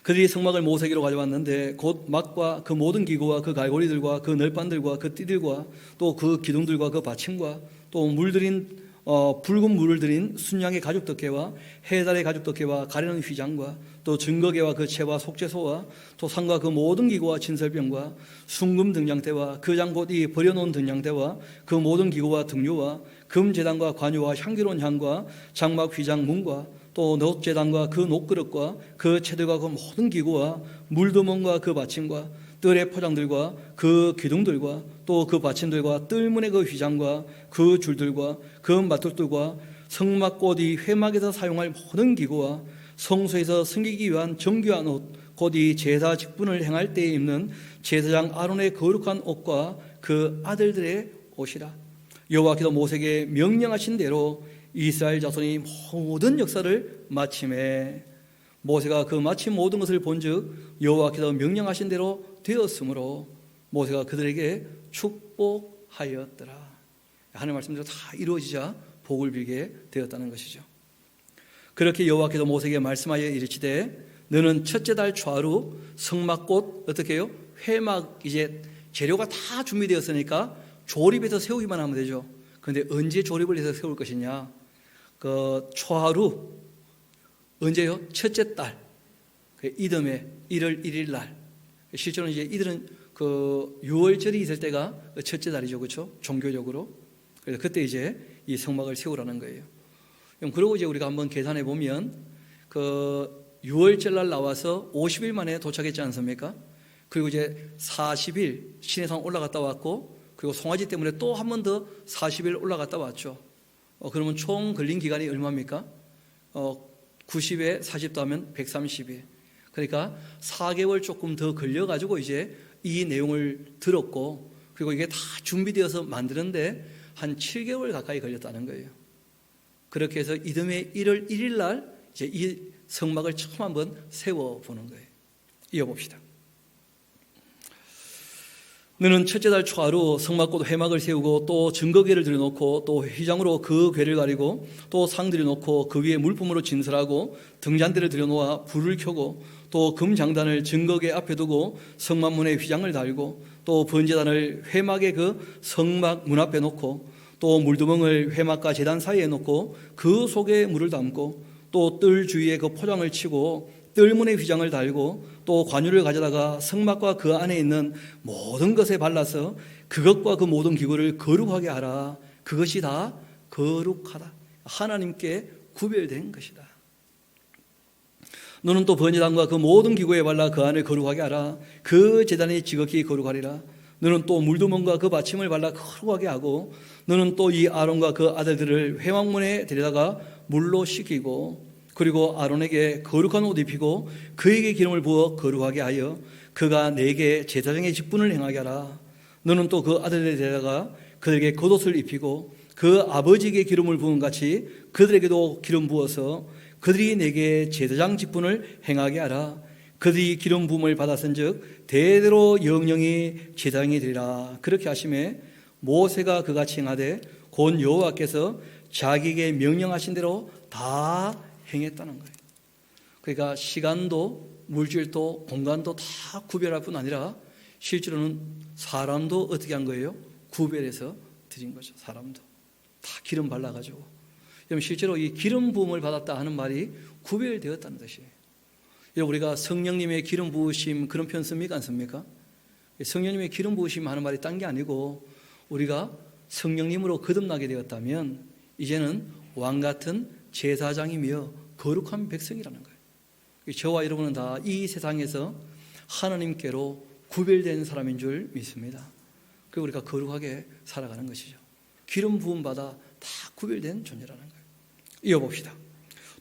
A: 그들이 성막을 모세에게로 가져왔는데 곧 막과 그 모든 기구와 그 갈고리들과 그 널판들과 그 띠들과 또 그 기둥들과 그 받침과 또 물들인 붉은 물을 들인 순양의 가죽 덮개와 해달의 가죽 덮개와 가리는 휘장과 또 증거계와 그 채와 속죄소와 토상과 그 모든 기구와 진설병과 순금 등장대와 그 장 곧 이 버려놓은 등장대와 그 모든 기구와 등류와 금제단과 관유와 향기로운 향과 장막 휘장 문과 또 녹제단과 그 녹그릇과 그 채들과 그 모든 기구와 물두멍과 그 받침과 뜰의 포장들과 그 기둥들과 또 그 받침들과 뜰문의 그 휘장과 그 줄들과 그 마툴들과 성막꽃 이 회막에서 사용할 모든 기구와 성소에서 섬기기 위한 정교한 옷 곧 이 제사 직분을 행할 때에 입는 제사장 아론의 거룩한 옷과 그 아들들의 옷이라. 여호와께서 모세에게 명령하신 대로 이스라엘 자손이 모든 역사를 마침에 모세가 그 마침 모든 것을 본즉 여호와께서 명령하신 대로 되었으므로 모세가 그들에게 축복하였더라. 하나님 말씀대로 다 이루어지자 복을 빌게 되었다는 것이죠. 그렇게 여호와께서 모세에게 말씀하여 이르시되 너는 첫째 달 초하루 성막꽃 어떻게 해요? 회막 이제 재료가 다 준비되었으니까 조립해서 세우기만 하면 되죠. 그런데 언제 조립을 해서 세울 것이냐? 그 초하루 언제요? 첫째 달 이듬해 1월 1일 날. 실제로는 이제 이들은 그 6월절이 있을 때가 첫째 달이죠, 그렇죠? 종교적으로. 그래서 그때 이제 이 성막을 세우라는 거예요. 그러고 이제 우리가 한번 계산해 보면 그 6월절 날 나와서 50일 만에 도착했지 않습니까? 그리고 이제 40일 시내산 올라갔다 왔고 그리고 송아지 때문에 또 한 번 더 40일 올라갔다 왔죠. 그러면 총 걸린 기간이 얼마입니까? 90에 40도 하면 130일. 그러니까 4개월 조금 더 걸려가지고 이제 이 내용을 들었고 그리고 이게 다 준비되어서 만드는데 한 7개월 가까이 걸렸다는 거예요. 그렇게 해서 이듬해 1월 1일 날 이제 이 성막을 처음 한번 세워보는 거예요. 이어봅시다. 너는 첫째 달 초하루 성막꽃 회막을 세우고 또 증거궤를 들여놓고 또 휘장으로 그 궤를 가리고 또 상 들여놓고 그 위에 물품으로 진설하고 등잔대를 들여놓아 불을 켜고 또 금장단을 증거궤 앞에 두고 성막문에 휘장을 달고 또 번제단을 회막의 그 성막 문 앞에 놓고 또 물두멍을 회막과 제단 사이에 놓고 그 속에 물을 담고 또 뜰 주위에 그 포장을 치고 뜰문에 휘장을 달고 또 관유를 가져다가 성막과 그 안에 있는 모든 것에 발라서 그것과 그 모든 기구를 거룩하게 하라. 그것이 다 거룩하다. 하나님께 구별된 것이다. 너는 또 번제단과 그 모든 기구에 발라 그 안을 거룩하게 하라. 그 제단이 지극히 거룩하리라. 너는 또 물두멍과 그 받침을 발라 거룩하게 하고 너는 또 이 아론과 그 아들들을 회막문에 데려다가 물로 씻기고 그리고 아론에게 거룩한 옷 입히고 그에게 기름을 부어 거룩하게 하여 그가 내게 제사장의 직분을 행하게 하라. 너는 또 그 아들들에 데려다가 그들에게 겉옷을 입히고 그 아버지에게 기름을 부은 같이 그들에게도 기름 부어서 그들이 내게 제사장 직분을 행하게 하라. 그들이 기름 부음을 받았은즉 대대로 영영이 제사장이 되리라. 그렇게 하심에 모세가 그같이 행하되 곧 여호와께서 자기에게 명령하신 대로 다 행했다는 거예요. 그러니까 시간도 물질도 공간도 다 구별할 뿐 아니라 실제로는 사람도 어떻게 한 거예요? 구별해서 드린 거죠. 사람도 다 기름 발라가지고. 그럼 실제로 이 기름 부음을 받았다 하는 말이 구별되었다는 뜻이에요. 우리가 성령님의 기름 부으심 그런 표현 씁니까? 안 씁니까? 성령님의 기름 부으심 하는 말이 딴 게 아니고 우리가 성령님으로 거듭나게 되었다면 이제는 왕 같은 제사장이며 거룩한 백성이라는 거예요. 저와 여러분은 다 이 세상에서 하나님께로 구별된 사람인 줄 믿습니다. 그리고 우리가 거룩하게 살아가는 것이죠. 기름 부음 받아 다 구별된 존재라는 거예요. 이어봅시다.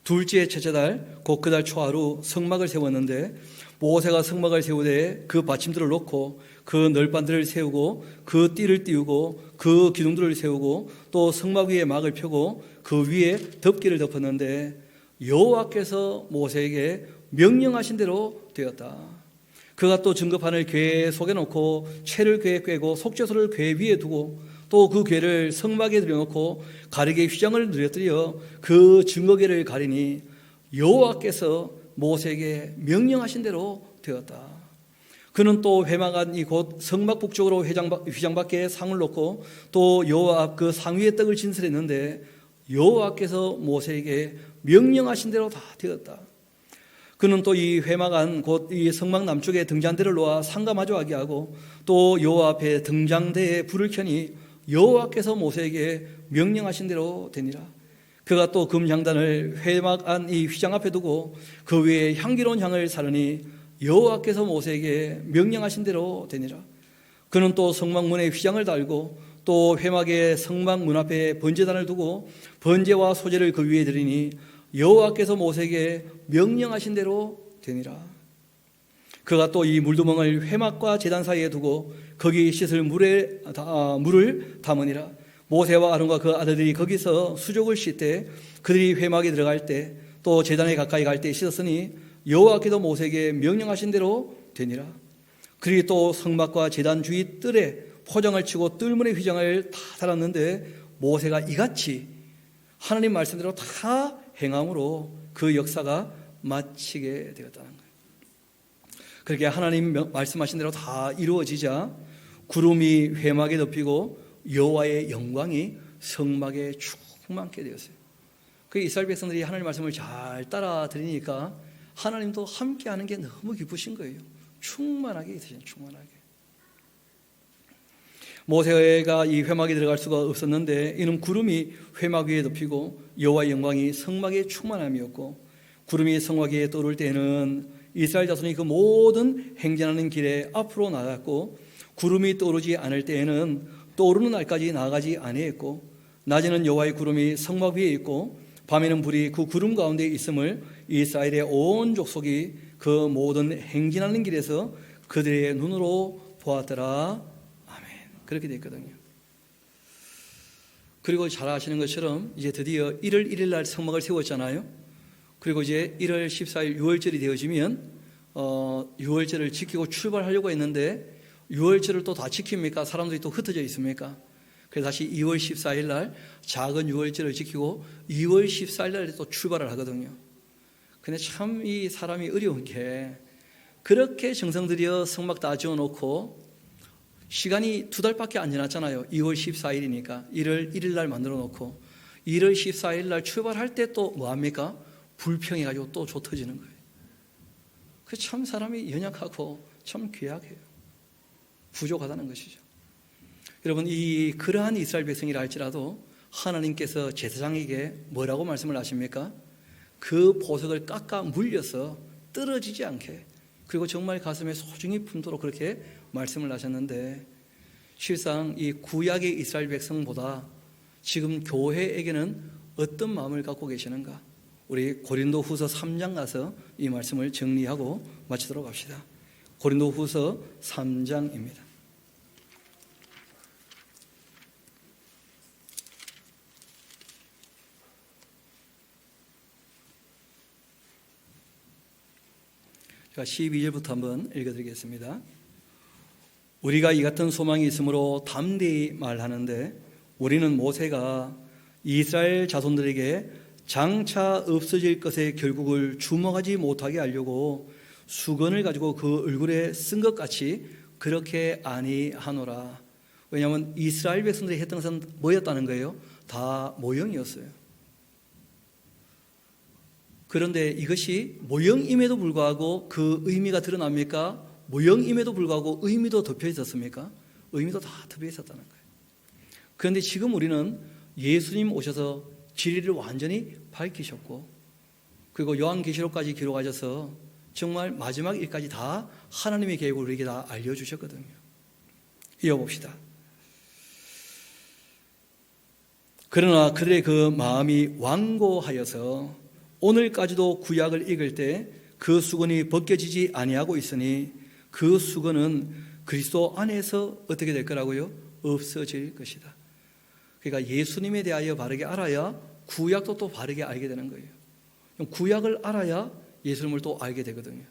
A: 둘째 첫째 달 곧 그 달 초하루 성막을 세웠는데 모세가 성막을 세우되 그 받침들을 놓고 그 널판들을 세우고 그 띠를 띄우고 그 기둥들을 세우고 또 성막 위에 막을 펴고 그 위에 덮개를 덮었는데 여호와께서 모세에게 명령하신 대로 되었다. 그가 또 증거판을 궤 속에 놓고 채를 궤에 꿰고 속죄소를 궤 위에 두고 또 그 궤를 성막에 들여놓고 가르게 휘장을 누려뜨려 그 증거궤를 가리니 여호와께서 모세에게 명령하신 대로 되었다. 그는 또 회막안 이곳 성막 북쪽으로 휘장 밖에 상을 놓고 또 여호와 앞 그 상 위에 떡을 진설했는데 여호와께서 모세에게 명령하신 대로 다 되었다. 그는 또 이 회막안 곧 이 성막 남쪽에 등잔대를 놓아 상과 마주하게 하고 또 여호와 앞에 등잔대에 불을 켜니 여호와께서 모세에게 명령하신 대로 되니라. 그가 또 금향단을 회막 안 이 휘장 앞에 두고 그 위에 향기로운 향을 사르니 여호와께서 모세에게 명령하신 대로 되니라. 그는 또 성막문에 휘장을 달고 또 회막의 성막문 앞에 번제단을 두고 번제와 소제를 그 위에 드리니 여호와께서 모세에게 명령하신 대로 되니라. 그가 또 이 물두멍을 회막과 제단 사이에 두고 거기 씻을 물을 담으니라. 모세와 아론과 그 아들들이 거기서 수족을 씻되 그들이 회막에 들어갈 때 또 제단에 가까이 갈 때 씻었으니 여호와께서 모세에게 명령하신 대로 되니라. 그들이 또 성막과 제단 주위 뜰에 포장을 치고 뜰문의 휘장을 다 달았는데 모세가 이같이 하나님 말씀대로 다 행함으로 그 역사가 마치게 되었다는 거예요. 그렇게 하나님 말씀하신 대로 다 이루어지자 구름이 회막에 덮이고 여호와의 영광이 성막에 충만케 되었어요. 그 이스라엘 백성들이 하나님 말씀을 잘 따라 들으니까 하나님도 함께 하는 게 너무 기쁘신 거예요. 충만하게 있으신 충만하게. 모세가 이 회막에 들어갈 수가 없었는데 이는 구름이 회막 위에 덮이고 여호와의 영광이 성막에 충만함이었고 구름이 성막 위에 떠오를 때에는 이스라엘 자손이 그 모든 행진하는 길에 앞으로 나갔고 구름이 떠오르지 않을 때에는 떠오르는 날까지 나가지 아니했고 낮에는 여호와의 구름이 성막 위에 있고 밤에는 불이 그 구름 가운데 있음을 이스라엘의 온 족속이 그 모든 행진하는 길에서 그들의 눈으로 보았더라. 아멘. 그렇게 되어 있거든요. 그리고 잘 아시는 것처럼 이제 드디어 1월 1일 날 성막을 세웠잖아요. 그리고 이제 1월 14일 6월절이 되어지면 6월절을 지키고 출발하려고 했는데 6월절을 또 다 지킵니까? 사람들이 또 흩어져 있습니까? 그래서 다시 2월 14일 날 작은 6월절을 지키고 2월 14일 날에 또 출발을 하거든요. 근데 참 이 사람이 어려운 게 그렇게 정성 들여 성막 다 지어놓고 시간이 2달밖에 안 지났잖아요. 2월 14일이니까 1월 1일 날 만들어 놓고 1월 14일 날 출발할 때 또 뭐합니까? 불평해가지고 또 조 터지는 거예요. 그 참 사람이 연약하고 참 괴약해요. 부족하다는 것이죠. 여러분 이 그러한 이스라엘 백성이라 할지라도 하나님께서 제사장에게 뭐라고 말씀을 하십니까? 그 보석을 깎아 물려서 떨어지지 않게 그리고 정말 가슴에 소중히 품도록 그렇게 말씀을 하셨는데 실상 이 구약의 이스라엘 백성보다 지금 교회에게는 어떤 마음을 갖고 계시는가? 우리 고린도후서 3장 가서 이 말씀을 정리하고 마치도록 합시다. 고린도후서 3장입니다. 제가 12절부터 한번 읽어드리겠습니다. 우리가 이 같은 소망이 있으므로 담대히 말하는데 우리는 모세가 이스라엘 자손들에게 장차 없어질 것의 결국을 주목하지 못하게 하려고 수건을 가지고 그 얼굴에 쓴 것 같이 그렇게 아니하노라. 왜냐하면 이스라엘 백성들이 했던 것은 뭐였다는 거예요? 다 모형이었어요. 그런데 이것이 모형임에도 불구하고 그 의미가 드러납니까? 모형임에도 불구하고 의미도 덮여 있었습니까? 의미도 다 덮여 있었다는 거예요. 그런데 지금 우리는 예수님 오셔서 진리를 완전히 밝히셨고, 그리고 요한계시록까지 기록하셔서 정말 마지막 일까지 다 하나님의 계획을 우리에게 다 알려주셨거든요. 이어봅시다. 그러나 그들의 그 마음이 완고하여서 오늘까지도 구약을 읽을 때 그 수건이 벗겨지지 아니하고 있으니 그 수건은 그리스도 안에서 어떻게 될 거라고요? 없어질 것이다. 그러니까 예수님에 대하여 바르게 알아야 구약도 또 바르게 알게 되는 거예요. 구약을 알아야 예수님을 또 알게 되거든요.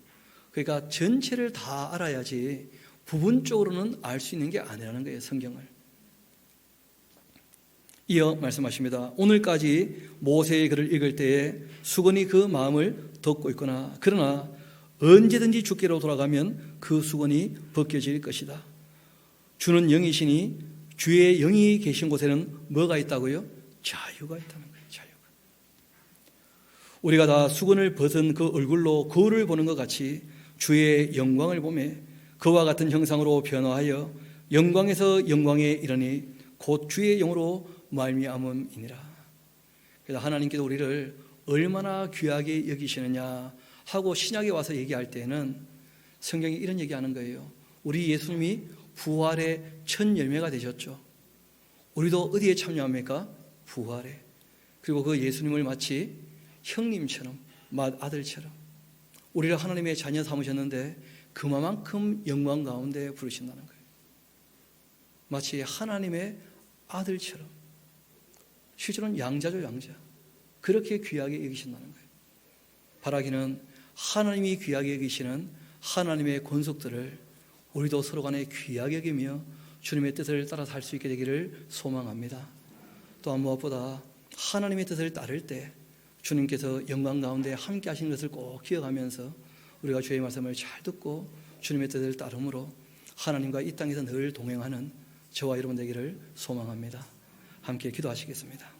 A: 그러니까 전체를 다 알아야지 부분적으로는 알 수 있는 게 아니라는 거예요, 성경을. 이어 말씀하십니다. 오늘까지 모세의 글을 읽을 때에 수건이 그 마음을 덮고 있거나, 그러나 언제든지 주께로 돌아가면 그 수건이 벗겨질 것이다. 주는 영이시니 주의 영이 계신 곳에는 뭐가 있다고요? 자유가 있다는 거예요. 자유가. 우리가 다 수건을 벗은 그 얼굴로 거울을 보는 것 같이 주의 영광을 보며 그와 같은 형상으로 변화하여 영광에서 영광에 이르니 곧 주의 영으로 말미암음이니라. 그래서 하나님께서 우리를 얼마나 귀하게 여기시느냐 하고 신약에 와서 얘기할 때는 성경이 이런 얘기하는 거예요. 우리 예수님이 부활의 첫 열매가 되셨죠. 우리도 어디에 참여합니까? 부활에. 그리고 그 예수님을 마치 형님처럼, 맏아들처럼 우리를 하나님의 자녀 삼으셨는데 그만큼 영광 가운데 부르신다는 거예요. 마치 하나님의 아들처럼. 실제로는 양자죠, 양자. 그렇게 귀하게 여기신다는 거예요. 바라기는 하나님이 귀하게 여기시는 하나님의 권속들을 우리도 서로 간에 귀하게 여기며 주님의 뜻을 따라 살 수 있게 되기를 소망합니다. 또한 무엇보다 하나님의 뜻을 따를 때 주님께서 영광 가운데 함께 하신 것을 꼭 기억하면서 우리가 주의 말씀을 잘 듣고 주님의 뜻을 따름으로 하나님과 이 땅에서 늘 동행하는 저와 여러분 되기를 소망합니다. 함께 기도하시겠습니다.